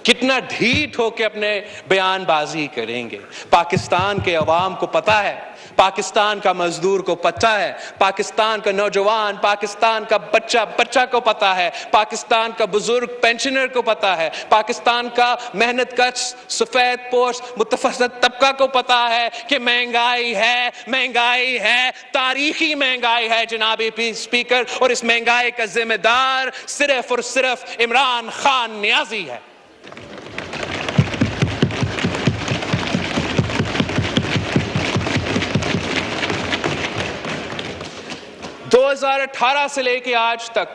کتنا ڈھیٹ ہو کے اپنے بیان بازی کریں گے. پاکستان کے عوام کو پتا ہے, پاکستان کا مزدور کو پتا ہے, پاکستان کا نوجوان, پاکستان کا بچہ کو پتا ہے, پاکستان کا بزرگ پینشنر کو پتا ہے, پاکستان کا محنت کش سفید پوش متوسط طبقہ کو پتا ہے کہ مہنگائی ہے, تاریخی مہنگائی ہے جناب اسپیکر. اور اس مہنگائی کا ذمہ دار صرف اور صرف عمران خان نیازی ہے. 2018 سے لے کے آج تک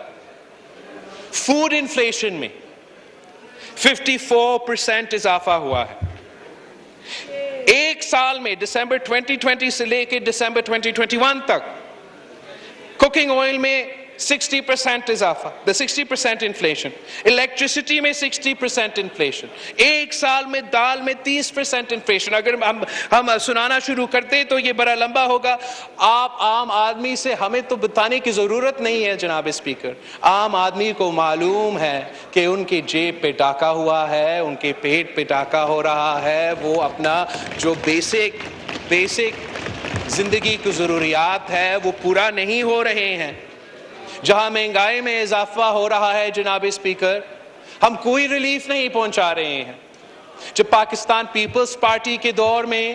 فوڈ انفلیشن میں 54% اضافہ ہوا ہے. ایک سال میں دسمبر 2020 سے لے کے دسمبر 2021 تک کوکنگ آئل میں 60% اضافہ, 60% انفلیشن, الیکٹریسٹی میں 60% انفلیشن, ایک سال میں دال میں 30% انفلیشن. اگر ہم سنانا شروع کرتے تو یہ بڑا لمبا ہوگا. آپ عام آدمی سے ہمیں تو بتانے کی ضرورت نہیں ہے جناب اسپیکر, عام آدمی کو معلوم ہے کہ ان کی جیب پہ ڈاکہ ہوا ہے, ان کے پیٹ پہ ڈاکہ ہو رہا ہے, وہ اپنا جو بیسک زندگی کی ضروریات ہے وہ پورا نہیں ہو رہے ہیں. جہاں مہنگائی میں اضافہ ہو رہا ہے جناب اسپیکر, ہم کوئی ریلیف نہیں پہنچا رہے ہیں. جب پاکستان پیپلز پارٹی کے دور میں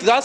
10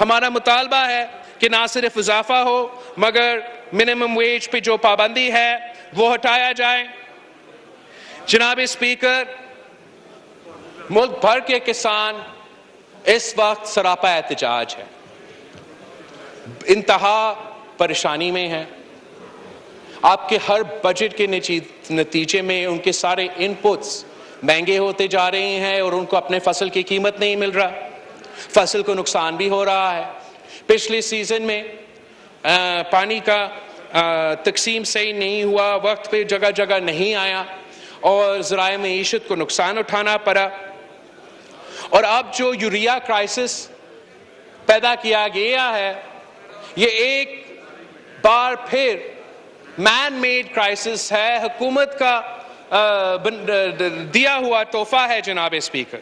ہمارا مطالبہ ہے کہ نہ صرف اضافہ ہو مگر منیمم ویج پہ جو پابندی ہے وہ ہٹایا جائے۔ جناب اسپیکر، ملک بھر کے کسان اس وقت سراپا احتجاج ہے، انتہا پریشانی میں ہے۔ آپ کے ہر بجٹ کے نتیجے میں ان کے سارے ان پٹس مہنگے ہوتے جا رہے ہیں اور ان کو اپنے فصل کی قیمت نہیں مل رہا، فصل کو نقصان بھی ہو رہا ہے۔ پچھلے سیزن میں پانی کا تقسیم صحیح نہیں ہوا، وقت پہ جگہ جگہ نہیں آیا اور ذرائع معیشت کو نقصان اٹھانا پڑا۔ اور اب جو یوریا کرائسس پیدا کیا گیا ہے، یہ ایک بار پھر مین میڈ کرائسس ہے، حکومت کا دیا ہوا تحفہ ہے۔ جناب اسپیکر،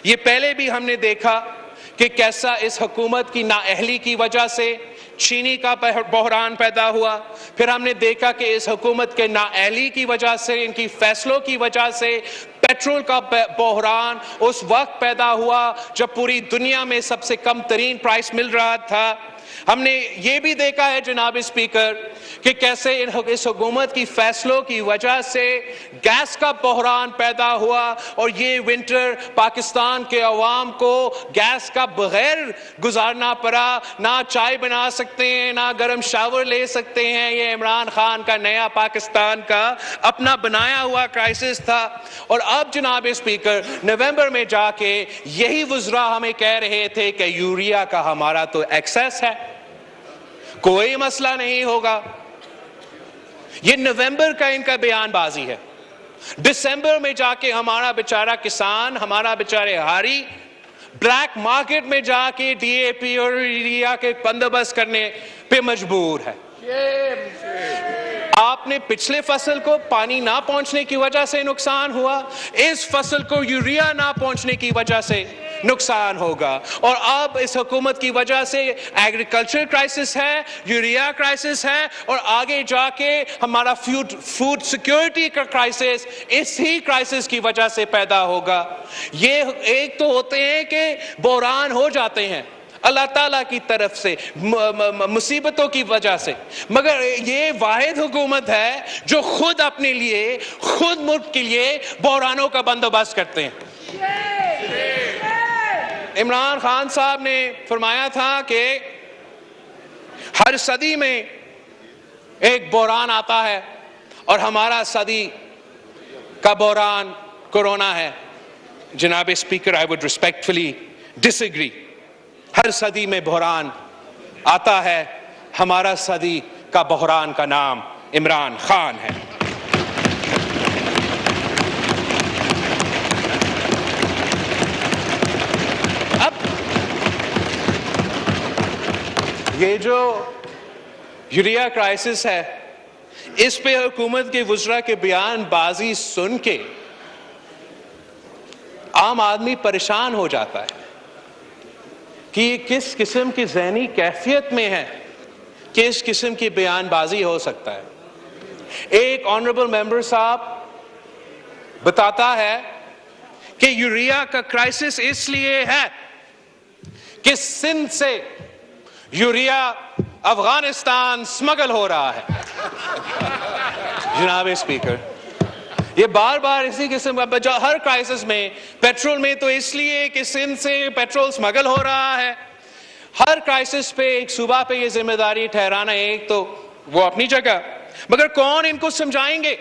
یہ پہلے بھی ہم نے دیکھا کہ کیسا اس حکومت کی نااہلی کی وجہ سے چینی کا بحران پیدا ہوا، پھر ہم نے دیکھا کہ اس حکومت کے نااہلی کی وجہ سے، ان کی فیصلوں کی وجہ سے پیٹرول کا بحران اس وقت پیدا ہوا جب پوری دنیا میں سب سے کم ترین پرائس مل رہا تھا۔ ہم نے یہ بھی دیکھا ہے جناب اسپیکر کہ کیسے اس حکومت کی فیصلوں کی وجہ سے گیس کا بحران پیدا ہوا اور یہ ونٹر پاکستان کے عوام کو گیس کا بغیر گزارنا پڑا، نہ چائے بنا سکتے ہیں، نہ گرم شاور لے سکتے ہیں۔ یہ عمران خان کا نیا پاکستان کا اپنا بنایا ہوا کرائسس تھا۔ اور اب جناب اسپیکر، نومبر میں جا کے یہی وزراء ہمیں کہہ رہے تھے کہ یوریا کا ہمارا تو ایکسیس ہے، کوئی مسئلہ نہیں ہوگا۔ یہ نومبر کا ان کا بیان بازی ہے۔ دسمبر میں جا کے ہمارا بیچارہ کسان، ہمارا بیچارے ہاری بلیک مارکیٹ میں جا کے ڈی اے پی اور یوریا کے بندوبست کرنے پہ مجبور ہے۔ آپ نے پچھلے فصل کو پانی نہ پہنچنے کی وجہ سے نقصان ہوا، اس فصل کو یوریا نہ پہنچنے کی وجہ سے نقصان ہوگا۔ اور اب اس حکومت کی وجہ سے ایگریکلچر کرائسس ہے، یوریا کرائسس ہے، اور آگے جا کے ہمارا فوڈ سیکیورٹی کا کرائسس اس ہی کرائسس کی وجہ سے پیدا ہوگا۔ یہ ایک تو ہوتے ہیں کہ بحران ہو جاتے ہیں اللہ تعالیٰ کی طرف سے مصیبتوں کی وجہ سے، مگر یہ واحد حکومت ہے جو خود اپنے لیے، خود ملک کے لیے بحرانوں کا بندوبست کرتے ہیں۔ عمران خان صاحب نے فرمایا تھا کہ ہر صدی میں ایک بحران آتا ہے اور ہمارا صدی کا بحران کورونا ہے۔ جناب speaker, I would respectfully disagree۔ ہر صدی میں بحران آتا ہے، ہمارا صدی کا بحران کا نام عمران خان ہے۔ اب یہ جو یوریا کرائسس ہے، اس پہ حکومت کے وزراء کے بیان بازی سن کے عام آدمی پریشان ہو جاتا ہے کہ یہ کس قسم کی ذہنی کیفیت میں ہے، کس قسم کی بیان بازی ہو سکتا ہے۔ ایک آنریبل ممبر صاحب بتاتا ہے کہ یوریا کا کرائسس اس لیے ہے کہ سندھ سے یوریا افغانستان سمگل ہو رہا ہے۔ جناب اسپیکر، یہ بار بار اسی قسم کا ہر کرائسس میں، پیٹرول میں تو اس لیے کہ سندھ سے پیٹرول سمگل ہو رہا ہے۔ ہر کرائسس پہ ایک صوبہ پہ یہ ذمہ داری ٹھہرانا ایک تو وہ اپنی جگہ، مگر کون ان کو سمجھائیں گے؟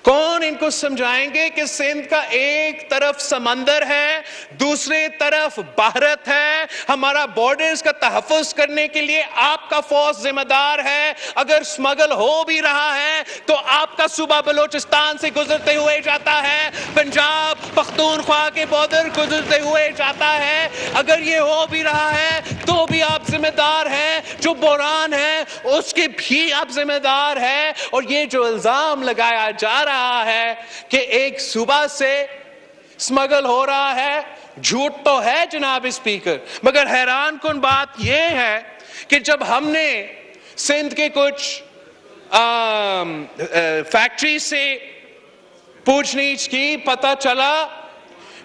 کون ان کو سمجھائیں گے کہ سندھ کا ایک طرف سمندر ہے، دوسرے طرف بھارت ہے، ہمارا بارڈرز کا تحفظ کرنے کے لیے آپ کا فوج ذمہ دار ہے۔ اگر سمگل ہو بھی رہا ہے تو آپ کا صوبہ بلوچستان سے گزرتے ہوئے جاتا ہے، پنجاب پختونخوا کے بارڈر گزرتے ہوئے جاتا ہے۔ اگر یہ ہو بھی رہا ہے تو بھی آپ ذمہ دار ہیں، جو بحران ہے اس کے بھی آپ ذمہ دار ہیں۔ اور یہ جو الزام لگایا جا رہا ہے کہ ایک صوبہ سے سمگل ہو رہا ہے، جھوٹ تو ہے جناب اسپیکر، مگر حیران کن بات یہ ہے کہ جب ہم نے سندھ کے کچھ فیکٹری سے پوچھ نیچھ کی، پتہ چلا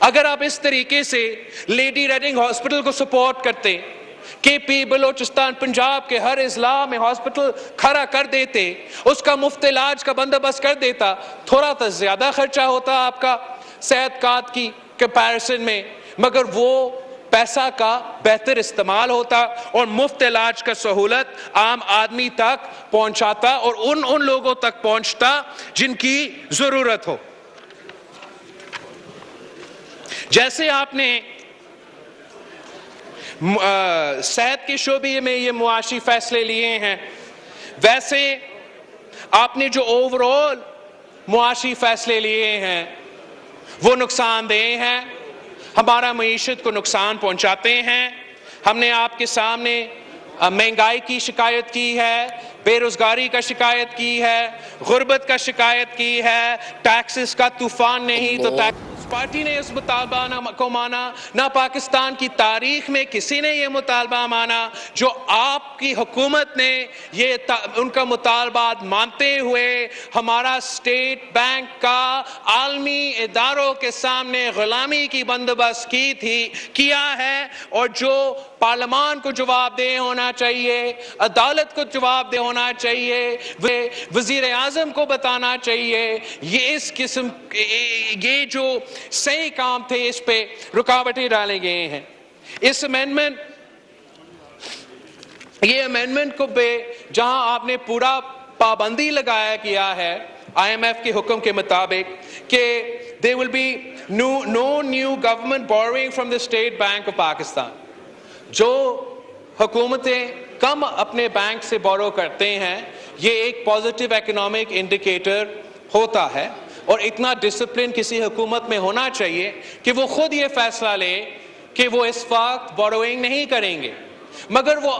اگر آپ اس طریقے سے لیڈی ریڈنگ ہاسپٹل کو سپورٹ کرتے، کے پی بلوچستان پنجاب کے ہر اضلاع میں ہاسپٹل کھڑا کر دیتے، اس کا مفت علاج کا بندوبست کر دیتا، تھوڑا تو زیادہ خرچہ ہوتا آپ کا صحت کارڈ کی کمپیریزن میں، مگر وہ پیسہ کا بہتر استعمال ہوتا اور مفت علاج کا سہولت عام آدمی تک پہنچاتا اور ان لوگوں تک پہنچتا جن کی ضرورت ہو۔ جیسے آپ نے صحت کے شعبے میں یہ معاشی فیصلے لیے ہیں، ویسے آپ نے جو اوور آل معاشی فیصلے لیے ہیں وہ نقصان دہ ہیں، ہمارا معیشت کو نقصان پہنچاتے ہیں۔ ہم نے آپ کے سامنے مہنگائی کی شکایت کی ہے، بے روزگاری کا شکایت کی ہے، غربت کا شکایت کی ہے، ٹیکسز کا طوفان نہیں تو پارٹی نے اس مطالبہ کو مانا، نہ پاکستان کی تاریخ میں کسی نے یہ مطالبہ مانا۔ جو آپ کی حکومت نے یہ ان کا مطالبات مانتے ہوئے ہمارا اسٹیٹ بینک کا عالمی اداروں کے سامنے غلامی کی بندوبست کیا ہے، اور جو پارلیمان کو جواب دہ ہونا چاہیے، عدالت کو جواب دہ ہونا چاہیے، وزیر اعظم کو بتانا چاہیے، یہ جو صحیح کام تھے اس پہ رکاوٹیں ڈالے گئے ہیں۔ یہ امینڈمنٹ کو جہاں آپ نے پورا پابندی لگایا کیا ہے آئی ایم ایف کے حکم کے مطابق کہ there will be no new government borrowing from the State Bank of Pakistan۔ جو حکومتیں کم اپنے بینک سے بورو کرتے ہیں، یہ ایک پازیٹیو اکنامک انڈیکیٹر ہوتا ہے، اور اتنا ڈسپلن کسی حکومت میں ہونا چاہیے کہ وہ خود یہ فیصلہ لے کہ وہ اس وقت بوروئنگ نہیں کریں گے، مگر وہ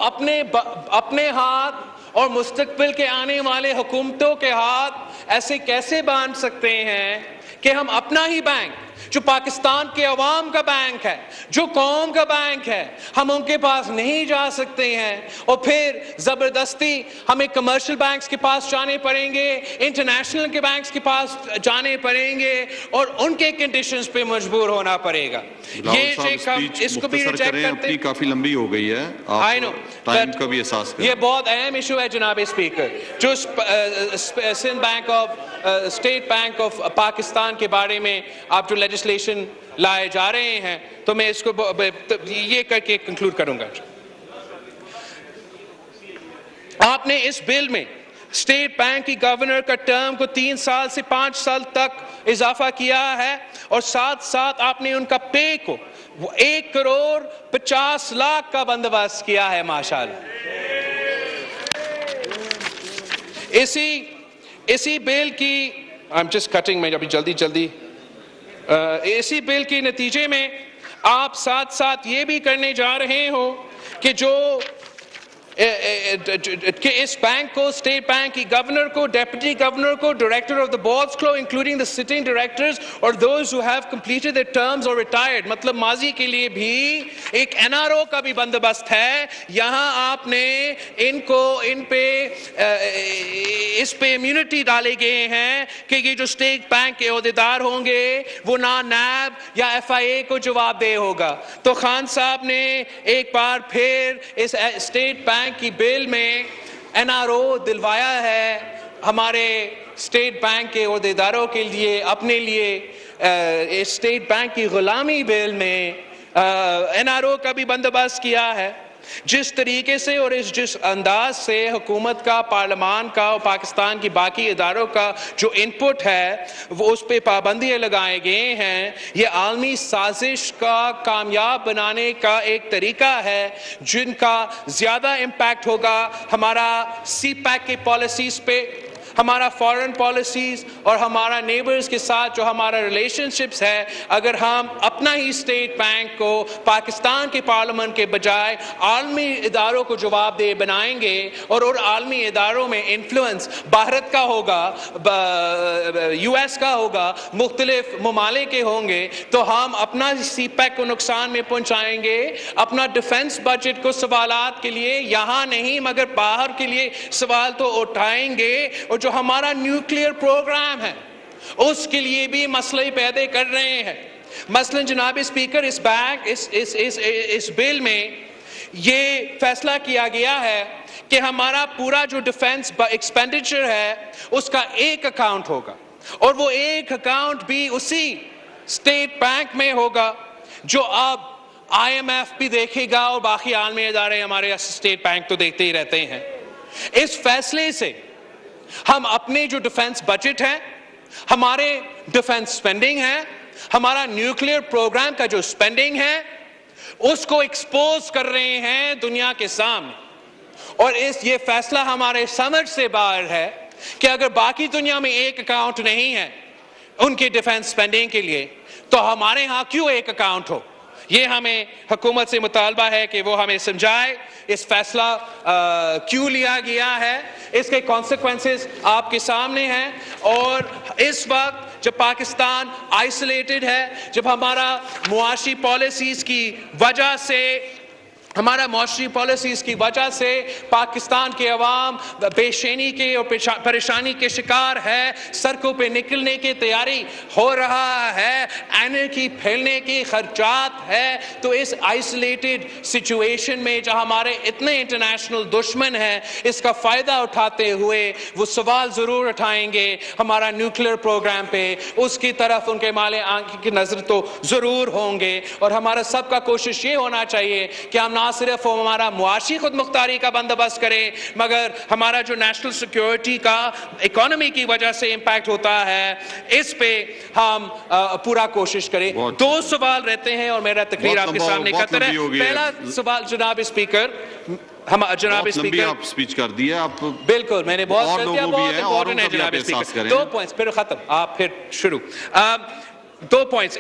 اپنے ہاتھ اور مستقبل کے آنے والے حکومتوں کے ہاتھ ایسے کیسے باندھ سکتے ہیں کہ ہم اپنا ہی بینک جو پاکستان کے عوام کا بینک ہے، جو قوم کا بینک ہے، ہم ان کے پاس نہیں جا سکتے ہیں، اور پھر زبردستی ہمیں کمرشل بینکس کے پاس جانے پڑیں گے، انٹرنیشنل کے بینکس کے پاس جانے پڑیں گے، اور ان کے کنڈیشنز پہ مجبور ہونا پڑے گا۔ اس کو بھی ریجیکٹ کرتے ہیں۔ کافی لمبی ہو گئی ہے، ٹائم کا بھی احساس کریں۔ یہ بہت اہم ایشو ہے جناب اسپیکر، جو Sindh bank of state bank of Pakistan کے بارے میں آپ جو لیجسلیشن لائے جا رہے ہیں، تو میں اس کو یہ کر کے کنکلوڈ کروں گا۔ آپ نے اس بل میں اسٹیٹ بینک کی گورنر کا ٹرم کو 3 سال سے 5 سال تک اضافہ کیا ہے، اور ساتھ ساتھ آپ نے ان کا پے کو 1,50,00,000 کا بندوبست کیا ہے۔ ماشاءاللہ اسی بل کی میں ابھی جلدی اسی بل کے نتیجے میں آپ ساتھ ساتھ یہ بھی کرنے جا رہے ہو کہ اس بینک کو، اسٹیٹ بینک کی گورنر کو، ڈیپٹی گورنر کو، ڈائریکٹر آف دا بورڈز کو، انکلوڈنگ دا سٹنگ ڈائریکٹرز اور those who have completed their terms or retired، مطلب ماضی کے لیے بھی ایک این آر او کا بھی بندوبست ہے۔ یہاں آپ نے اس پہ امیونٹی ڈالے گئے ہیں کہ یہ جو اسٹیٹ بینک کے عہدیدار ہوں گے وہ نہ نیب یا ایف آئی اے کو جواب دہ ہوگا۔ تو خان صاحب نے ایک بار پھر اس اسٹیٹ بینک کی بل میں این آر او دلوایا ہے ہمارے اسٹیٹ بینک کے عہدیداروں کے لیے، اپنے لیے۔ اسٹیٹ بینک کی غلامی بل میں این آر او کا بھی بندوبست کیا ہے۔ جس طریقے سے اور جس انداز سے حکومت کا، پارلیمان کا اور پاکستان کی باقی اداروں کا جو انپٹ ہے وہ اس پہ پابندیاں لگائے گئے ہیں، یہ عالمی سازش کا کامیاب بنانے کا ایک طریقہ ہے جن کا زیادہ امپیکٹ ہوگا ہمارا سی پیک کی پالیسیز پہ، ہمارا فارن پالیسیز اور ہمارا نیبرز کے ساتھ جو ہمارا ریلیشن شپس ہے۔ اگر ہم اپنا ہی اسٹیٹ بینک کو پاکستان کے پارلیمنٹ کے بجائے عالمی اداروں کو جواب دہ بنائیں گے اور ان عالمی اداروں میں انفلوئنس بھارت کا ہوگا، یو ایس کا ہوگا، مختلف ممالک کے ہوں گے، تو ہم اپنا سی پیک کو نقصان میں پہنچائیں گے، اپنا ڈیفنس بجٹ کو سوالات کے لیے یہاں نہیں مگر باہر کے لیے سوال تو اٹھائیں گے، اور جو ہمارا نیوکلیئر پروگرام ہے اس کے لیے بھی مسئلے پیدا کر رہے ہیں۔ مثلاً جناب اسپیکر اس بل میں یہ فیصلہ کیا گیا ہے کہ ہمارا پورا جو ڈیفنس ایکسپینڈیچر ہے اس کا ایک اکاؤنٹ ہوگا، اور وہ ایک اکاؤنٹ بھی اسی اسٹیٹ بینک میں ہوگا جو اب آئی ایم ایف بھی دیکھے گا اور باقی عالمی ادارے ہمارے اسٹیٹ بینک تو دیکھتے ہی رہتے ہیں۔ اس فیصلے سے ہم اپنے جو ڈیفنس بجٹ ہے، ہمارے ڈیفنس سپینڈنگ ہے، ہمارا نیوکلیئر پروگرام کا جو سپینڈنگ ہے، اس کو ایکسپوز کر رہے ہیں دنیا کے سامنے۔ اور یہ فیصلہ ہمارے سمجھ سے باہر ہے کہ اگر باقی دنیا میں ایک اکاؤنٹ نہیں ہے ان کی ڈیفنس سپینڈنگ کے لیے، تو ہمارے ہاں کیوں ایک اکاؤنٹ ہو؟ یہ ہمیں حکومت سے مطالبہ ہے کہ وہ ہمیں سمجھائے اس فیصلہ کیوں لیا گیا ہے، اس کے کانسیکوینسز آپ کے سامنے ہیں۔ اور اس وقت جب پاکستان آئسولیٹڈ ہے، جب ہمارا معاشی پالیسیز کی وجہ سے پاکستان کے عوام بے چینی کے اور پریشانی کے شکار ہے، سڑکوں پہ نکلنے کی تیاری ہو رہا ہے، اینرکی پھیلنے کی خدشات ہے، تو اس آئسولیٹڈ سچویشن میں جہاں ہمارے اتنے انٹرنیشنل دشمن ہیں، اس کا فائدہ اٹھاتے ہوئے وہ سوال ضرور اٹھائیں گے ہمارا نیوکلیئر پروگرام پہ، اس کی طرف ان کے مالے آنکھ کی نظر تو ضرور ہوں گے۔ اور ہمارا سب کا کوشش یہ ہونا چاہیے کہ ہم نہ صرف ہمارا معاشی خود مختاری کا بندوبست کریں، مگر ہمارا جو نیشنل سیکیورٹی کا اکانومی کی وجہ سے امپیکٹ ہوتا ہے، اس پہ ہم پورا کوشش کریں۔ دو سوال رہتے ہیں اور میرا تقریر آپ کے سامنے قطر ہے۔ پہلا سوال جناب اسپیکر، جناب اسپیکر آپ سپیچ کر دیے، آپ بالکل میں نے بہت کر دیا، بہت امپورٹنٹ ہے جناب اسپیکر۔ 2 پوائنٹس پھر ختم، آپ پھر شروع۔ 2 پوائنٹس،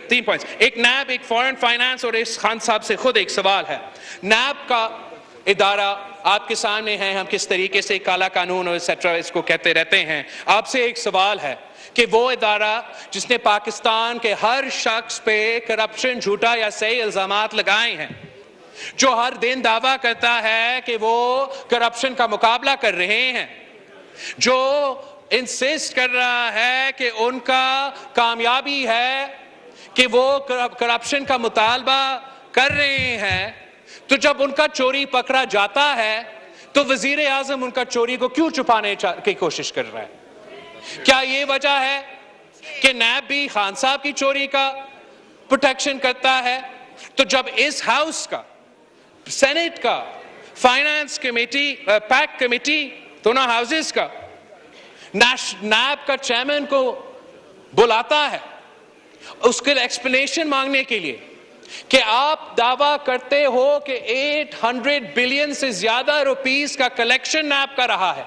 3 پوائنٹس، ایک نیب، ایک فورن فائنانس، اور اس خان صاحب سے خود ایک سوال ہے۔ نیب کا ادارہ آپ کے سامنے ہے، ہم کس طریقے سے کالا قانون اور ایٹسیٹرا اس کو کہتے رہتے ہیں۔ آپ سے ایک سوال ہے کہ وہ ادارہ جس نے پاکستان کے ہر شخص پہ کرپشن، جھوٹا یا صحیح الزامات لگائے ہیں، جو ہر دن دعویٰ کرتا ہے کہ وہ کرپشن کا مقابلہ کر رہے ہیں، جو انسسٹ کر رہا ہے کہ ان کا کامیابی ہے کہ وہ کرپشن کا مطالبہ کر رہے ہیں، تو جب ان کا چوری پکڑا جاتا ہے تو وزیر اعظم ان کا چوری کو کیوں چھپانے کی کوشش کر رہا ہے؟ کیا یہ وجہ ہے کہ نیب بھی خان صاحب کی چوری کا پروٹیکشن کرتا ہے؟ تو جب اس ہاؤس کا، سینٹ کا، فائنانس کمیٹی، پیک کمیٹی، دونوں ہاؤسز کا نیب کا چیئرمین کو بلاتا ہے اس کے ایکسپلینیشن مانگنے کے لیے کہ آپ دعویٰ کرتے ہو کہ 800 بلین سے زیادہ روپیز کا کلیکشن نیب کا رہا ہے،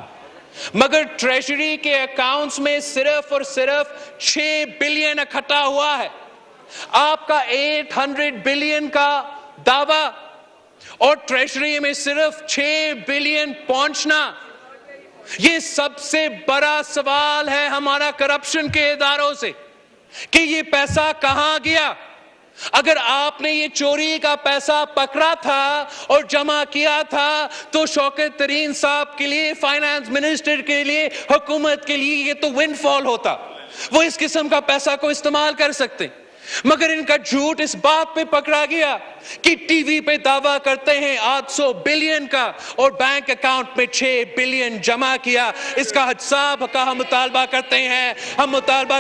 مگر ٹریجری کے اکاؤنٹس میں صرف اور صرف 6 بلین اکٹھا ہوا ہے۔ آپ کا 800 بلین کا دعویٰ اور ٹریجری میں صرف 6 بلین پہنچنا، یہ سب سے بڑا سوال ہے ہمارا کرپشن کے اداروں سے کہ یہ پیسہ کہاں گیا۔ اگر آپ نے یہ چوری کا پیسہ پکڑا تھا اور جمع کیا تھا تو شوکت طرین صاحب کے لیے، فائنانس منسٹر کے لیے، حکومت کے لیے یہ تو ون فال ہوتا، وہ اس قسم کا پیسہ کو استعمال کر سکتے، مگر ان کا جھوٹ اس بات پہ پکڑا گیا کہ ٹی وی پہ دعویٰ کرتے ہیں 800 بلین کا اور بینک اکاؤنٹ میں 6 بلین جمع کیا۔ اس کا حساب کا ہم مطالبہ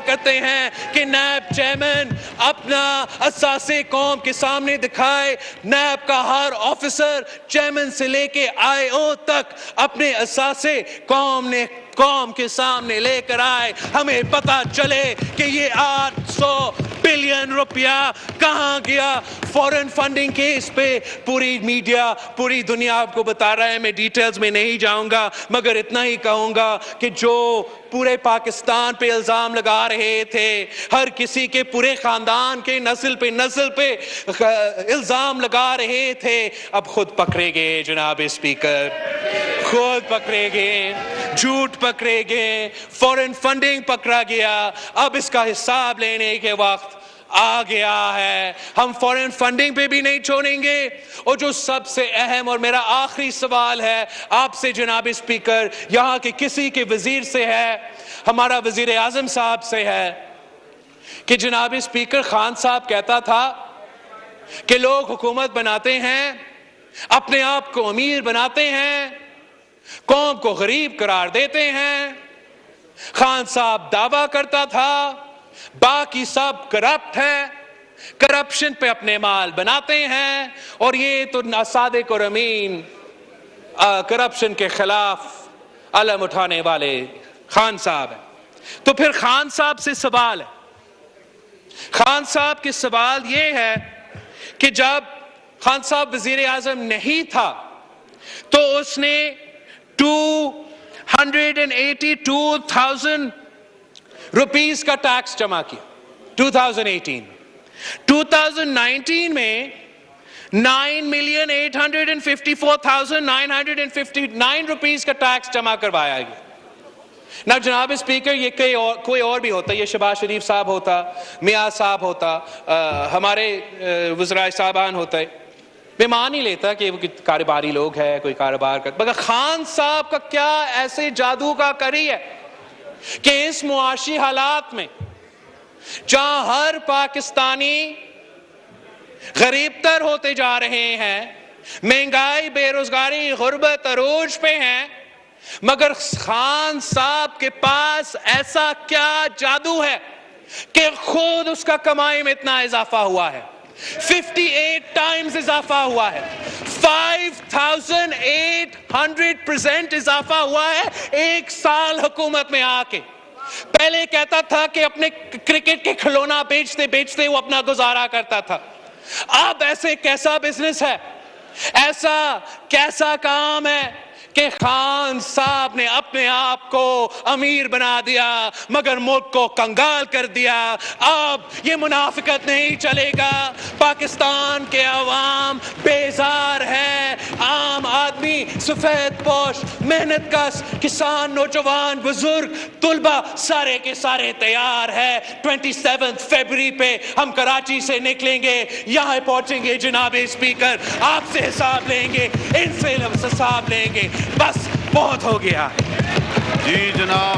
کرتے ہیں کہ نیب چیئرمین اپنا اثاثے قوم کے سامنے دکھائے، نیب کا ہر آفیسر چیئرمین سے لے کے آئی او تک اپنے اثاثے قوم کے سامنے لے کر آئے، ہمیں پتا چلے کہ یہ 800 بلین روپیہ کہاں گیا۔ فورن فنڈنگ کیس پہ پوری میڈیا، پوری دنیا آپ کو بتا رہا ہے، میں ڈیٹیلز میں نہیں جاؤں گا، مگر اتنا ہی کہوں گا کہ جو پورے پاکستان پہ الزام لگا رہے تھے، ہر کسی کے پورے خاندان کے نسل پہ الزام لگا رہے تھے، اب خود پکڑے گئے جناب اسپیکر، خود پکڑے گئے، جھوٹ پکڑے گئے، فورن فنڈنگ پکڑا گیا، اب اس کا حساب لینے کے وقت آ گیا ہے۔ ہم فورن فنڈنگ پہ بھی نہیں چھوڑیں گے۔ اور جو سب سے اہم اور میرا آخری سوال ہے آپ سے جناب اسپیکر، یہاں کے کسی کے وزیر سے ہے، ہمارا وزیر اعظم صاحب سے ہے کہ جناب اسپیکر خان صاحب کہتا تھا کہ لوگ حکومت بناتے ہیں، اپنے آپ کو امیر بناتے ہیں، قوم کو غریب قرار دیتے ہیں۔ خان صاحب دعویٰ کرتا تھا باقی سب کرپٹ ہے، کرپشن پہ اپنے مال بناتے ہیں، اور یہ تو صادق اور امین کرپشن کے خلاف علم اٹھانے والے خان صاحب ہیں۔ تو پھر خان صاحب سے سوال ہے، خان صاحب کے سوال یہ ہے کہ جب خان صاحب وزیر اعظم نہیں تھا تو اس نے 282,000 روپیز کا ٹیکس جمع کیا 2019 میں 9,854,959 روپیز کا ٹیکس جمع کروایا گیا۔ نہ جناب اسپیکر، یہ کوئی اور بھی ہوتا، یہ شہباز شریف صاحب ہوتا، میاں صاحب ہوتا، ہمارے وزراء صاحبان ہوتا ہے، میں مان ہی لیتا کہ وہ کاروباری لوگ ہیں، کوئی کاروبار کرتا، مگر خان صاحب کا کیا ایسے جادو کا کری ہے کہ اس معاشی حالات میں جہاں ہر پاکستانی غریب تر ہوتے جا رہے ہیں، مہنگائی، بے روزگاری، غربت عروج پہ ہیں، مگر خان صاحب کے پاس ایسا کیا جادو ہے کہ خود اس کا کمائی میں اتنا اضافہ ہوا ہے، 58 ٹائمز اضافہ ہوا ہے، 5,800% اضافہ ہوا ہے ایک سال حکومت میں آ کے۔ پہلے کہتا تھا کہ اپنے کرکٹ کے کھلونا بیچتے بیچتے وہ اپنا گزارا کرتا تھا، اب ایسے کیسا بزنس ہے، ایسا کیسا کام ہے کہ خان صاحب نے اپنے آپ کو امیر بنا دیا مگر ملک کو کنگال کر دیا۔ اب یہ منافقت نہیں چلے گا، پاکستان کے عوام بیزار ہے، عام آدمی، سفید پوش، محنت کش کسان، نوجوان، بزرگ، طلبہ سارے کے سارے تیار ہے۔ 27 فروری پہ ہم کراچی سے نکلیں گے، یہاں پہنچیں گے جناب اسپیکر، آپ سے حساب لیں گے، ان سے حساب لیں گے، بس بہت ہو گیا۔ جی جناب